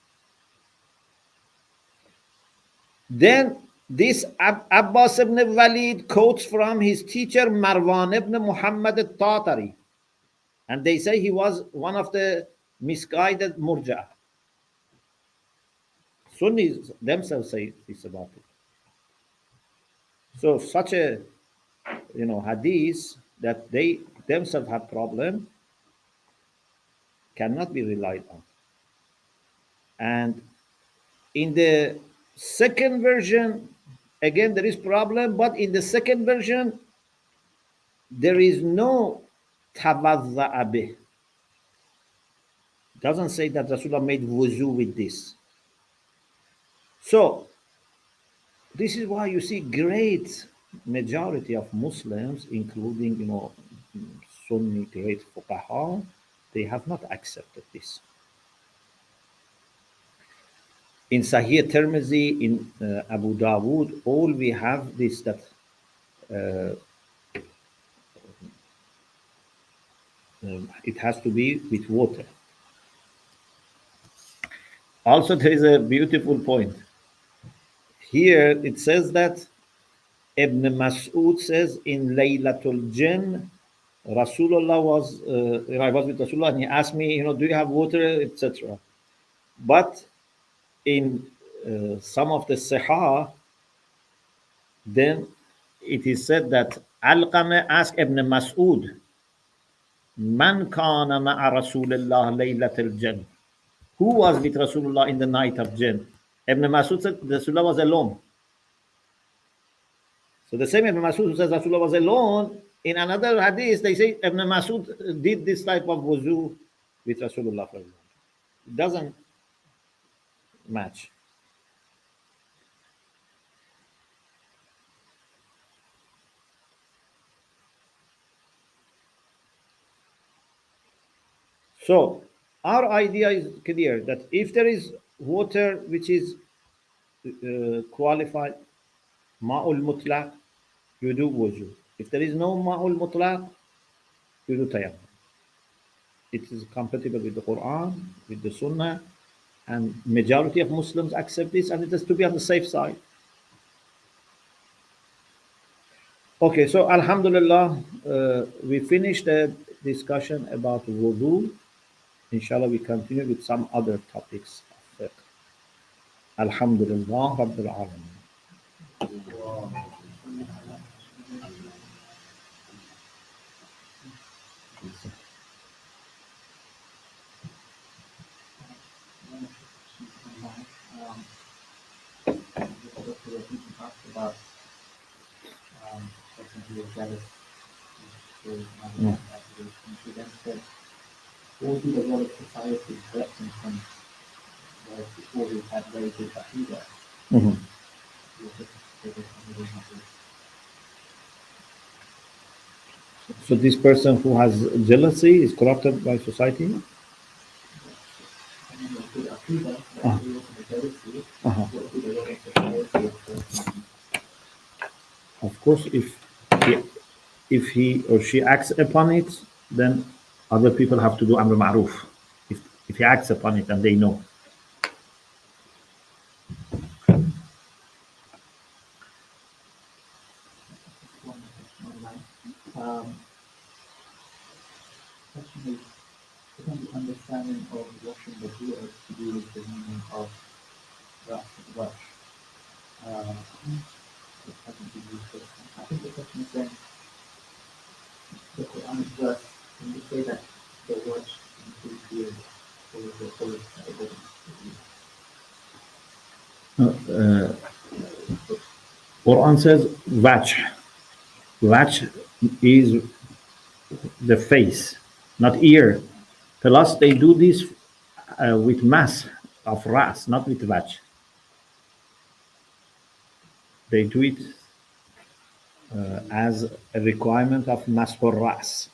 Then this Abbas ibn Walid quotes from his teacher Marwan ibn Muhammad al-Tatari. And they say he was one of the misguided Murja. Sunnis themselves say this about it. So such a hadith that they themselves have problem cannot be relied on. And in the second version, again there is problem, but in the second version there is no tawadda'a bih. Doesn't say that Rasulullah made wuzu with this. So this is why you see great majority of Muslims, including Sunni great fuqaha, they have not accepted this. In Sahih Tirmidhi, in Abu Dawood, all we have this that it has to be with water. Also, there is a beautiful point. Here it says that Ibn Mas'ud says in Laylatul Jinn, Rasulullah was, I was with Rasulullah and he asked me, do you have water, etc. But in some of the Sahih, then it is said that Alqamah asked Ibn Mas'ud, Man kana ma'a Rasulullah Laylatul Jinn? Who was with Rasulullah in the night of Jinn? Ibn Mas'ud said Rasulullah was alone. So the same Ibn Mas'ud who says Rasulullah was alone, in another hadith they say Ibn Mas'ud did this type of wuzu with Rasulullah, for example. It doesn't match. So our idea is clear that if there is water which is qualified ma'ul mutlaq, you do wuzu. If there is no ma'ul mutlaq, you do tayammum. It is compatible with the Quran, with the Sunnah, and majority of Muslims accept this, and it has to be on the safe side. Okay, so Alhamdulillah, we finished the discussion about wudu. Inshallah, we continue with some other topics of fiqh. Alhamdulillah Rabbil Alameen.
person who was jealous.
Mm.
She then said, all through the role of society correcting from whereas before we had very good Aqidah.
Mhm.
We were just really happy.
So this person who has jealousy is corrupted by society.
Someone with good Aqidah,
Ah.
but we also had jealousy.
Uh-huh.
What through the role of society correcting.
Of course, if he or she acts upon it, then other people have to do amr ma'ruf. If he acts upon it and they know.
One question online. Question is, isn't the understanding of washing the beard to do with the meaning of wash? It hasn't been used for. I think the question is then, the Quranic verse, when you say that the word includes beard, or the whole that it doesn't.
Quran says wajh. Wajh is the face, not ear. Plus, they do this with mass of ras, not with wajh. They do it as a requirement of mass for ras,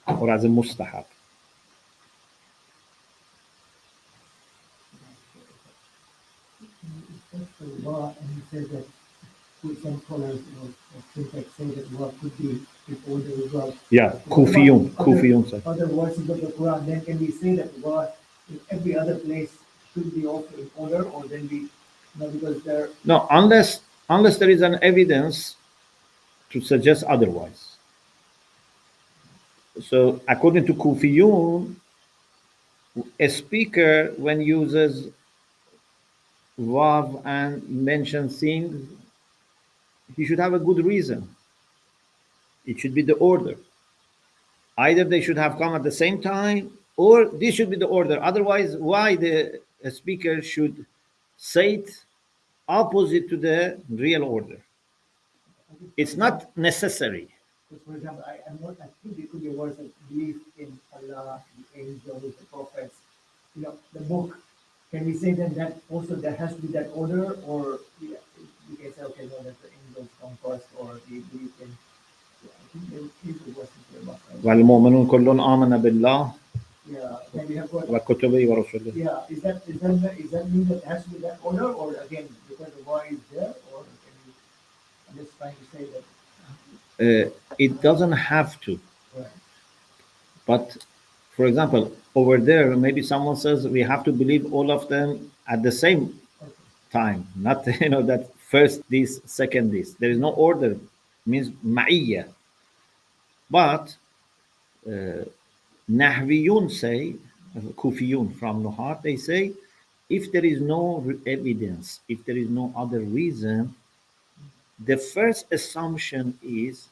or as a mustahab.
That's the law, and he says that with some scholars or syntax say that law could be in order as well.
Yeah, Kufiyun say.
Other verses of the Quran, then can we say that law in every other place should be also in order, or then we, because there.
No, unless there is an evidence to suggest otherwise. So according to Kufiyun, a speaker when uses vav and mentions things, he should have a good reason. It should be the order. Either they should have come at the same time, or this should be the order. Otherwise, why the speaker should say it opposite to the real order? It's not necessary.
For example, I think it could be a word that belief in Allah, the angels, the prophets, the book. Can we say then that also there has to be that order, or we can say, okay, no, that the angels come first, or we believe in. I think there is a word about that.
وَالْمُؤْمِنُونَ كُلٌّ آمَنَ بِاللَّهِ
Yeah, can we have got?
وَكُتُبِهِ وَرُسُلِهِ.
Yeah, is that mean that it has to be that order, or again because the word is there, or can we? I'm just trying to say that.
It doesn't have to.
Right.
But for example, over there, maybe someone says we have to believe all of them at the same time, not that first this, second this. There is no order. It means ma'iyya. But Nahwiyun say, Kufiyun from Nuhat, they say, if there is no evidence, if there is no other reason, the first assumption is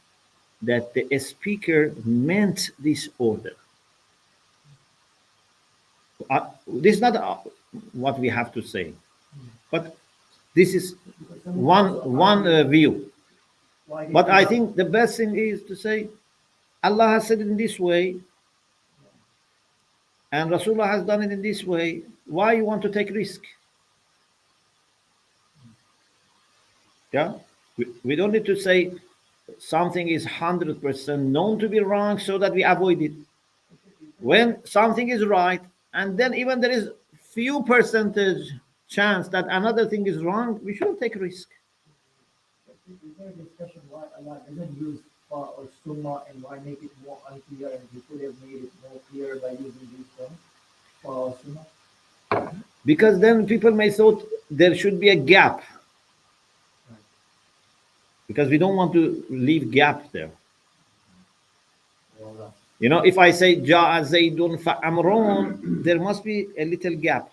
that the speaker meant this order. This is not what we have to say, but this is one view. But I think the best thing is to say, Allah has said it in this way, and Rasulullah has done it in this way. Why you want to take risk? Yeah, we don't need to say something is 100% known to be wrong so that we avoid it. When something is right, and then even there is few percentage chance that another thing is wrong, we shouldn't take risk.
Is there a discussion why Allah doesn't use fa or summa, and why make it more unclear, and He could have made it more clear by using these terms, fa or summa?
Because then people may thought there should be a gap. Because we don't want to leave gap there. If I say Ja'a Zaydun fa Amrun, there must be a little gap.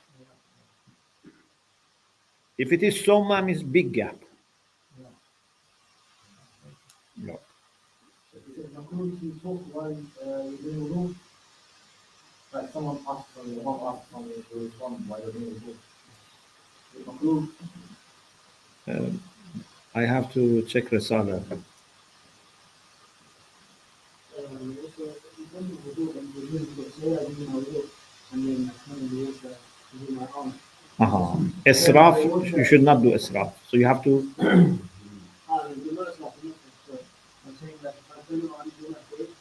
If it is Summa, means big gap. No.
Like someone asked from the one asked from the respond why you're doing the book.
I have to check Risala.
Also, in terms of wudu, when you use the say I do my wudu, and then I come and use the do my arm.
Israf, you should not do israf. So you have to.
You know it's not enough. So I'm saying that if I turn it on, do my face,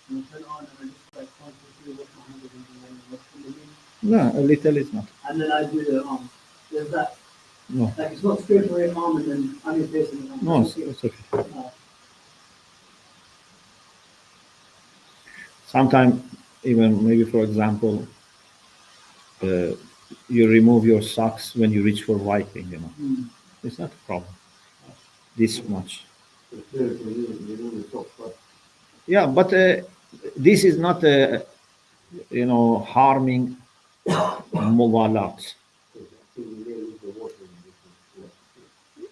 and I turn it on, and I just like consciously wash my hands again, and then wash the beginning,
No, a little is not.
and then I do the arm. There's that.
No,
Like it's not straight away arm and then on your face and then
no, it's okay. Sometimes, even maybe for example, you remove your socks when you reach for wiping. It's not a problem. This much. Yeah, but this is not harming muwalat.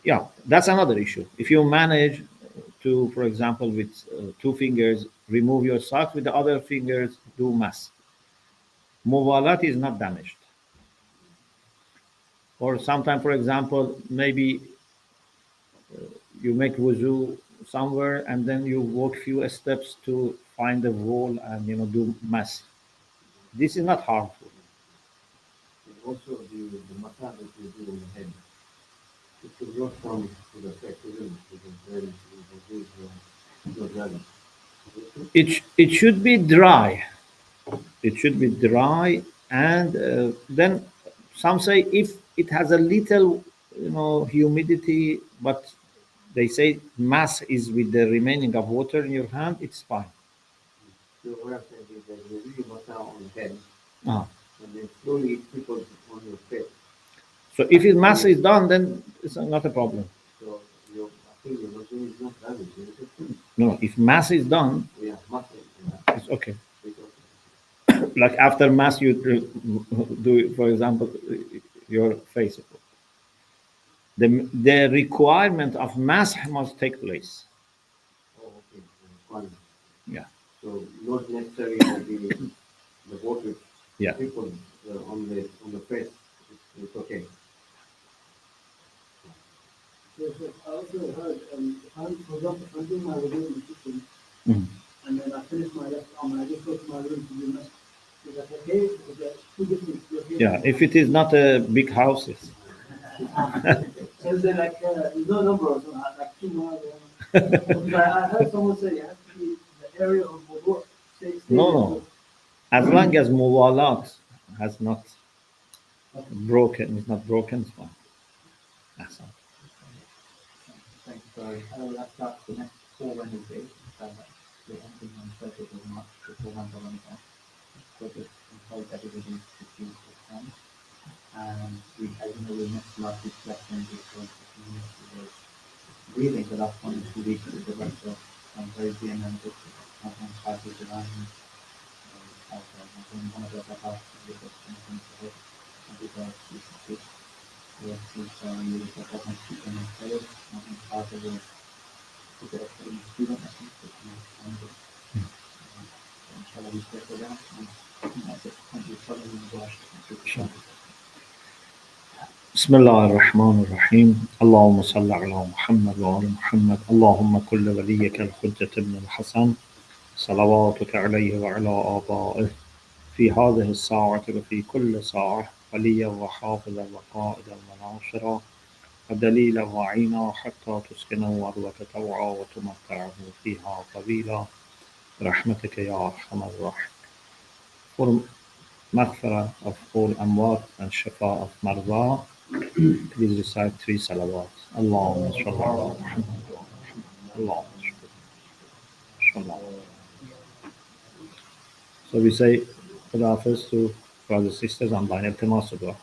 Yeah, that's another issue. If you manage to, for example, with 2 fingers, remove your socks, with the other fingers, do mass. Muwalat is not damaged. Or sometimes, for example, maybe you make wuzu somewhere and then you walk few steps to find the wall and do mass. This is not harmful.
Also, the massage that you do on the head, it should not come to the effect, isn't it?
It should be dry. It should be dry, and then some say if it has a little, humidity, but they say mass is with the remaining of water in your hand, it's fine.
So what I'm saying is that you do your massage on the head,
Ah.
and then slowly it trickles on your face.
So if it mass is done, then it's not a problem.
So I think your muscle is not damaged.
No, if mass is done,
Yeah, muscle.
it's okay. Like after mass, you do, for example, your face. The requirement of mass must take place.
Oh, okay. Fine.
Yeah.
So not necessarily that the water trickles on the face. It's okay.
Yes, I also heard, for example, if I'm doing my wudu in the kitchen, and then I finish my left arm, and I just go to my room to do mass. Is that okay? Because there's 2 different locations.
Yeah, if it is not a big house, yes.
So is there like, there's no number or something, like 2 miles? Because I heard someone say it has to be the area of wudu.
No. As long as muwalat has not broken, it's not broken, it's fine. That's all.
Thanks, sorry. I'll start the next 4 Wednesdays. We're ending on 30th of March before Ramadan. So just encourage everybody to choose this time. And as you know, we missed last week's lesson because the community was breathing the last 1 or 2 weeks with the rest of very vehement sometimes parties around one of the other house with the and because we have to you look at what my people in college, nothing part of the student lessons, inshallah we stay for that and that's it. Thank you for the
بسم الله الرحمن الرحيم اللهم صل على محمد وآل محمد اللهم كل وليك الحجة ابن الحسن صلواتك عليه وعلى آبائه في هذه الساعة وفي كل ساعة وليا وحافظا وقائدا وناصرا ودليلا وعينا حتى تسكنه أرضك طوعا وتمتعه فيها طويلا برحمتك يا أرحم الراحمين. For maghfirah of all amwat and shafa of marwa, please recite 3 salawat. Allahumma salli ala Muhammad wa ala Muhammad. Allahumma salli. So we say Khuda Hafiz to brothers and sisters and by Iltimas dua.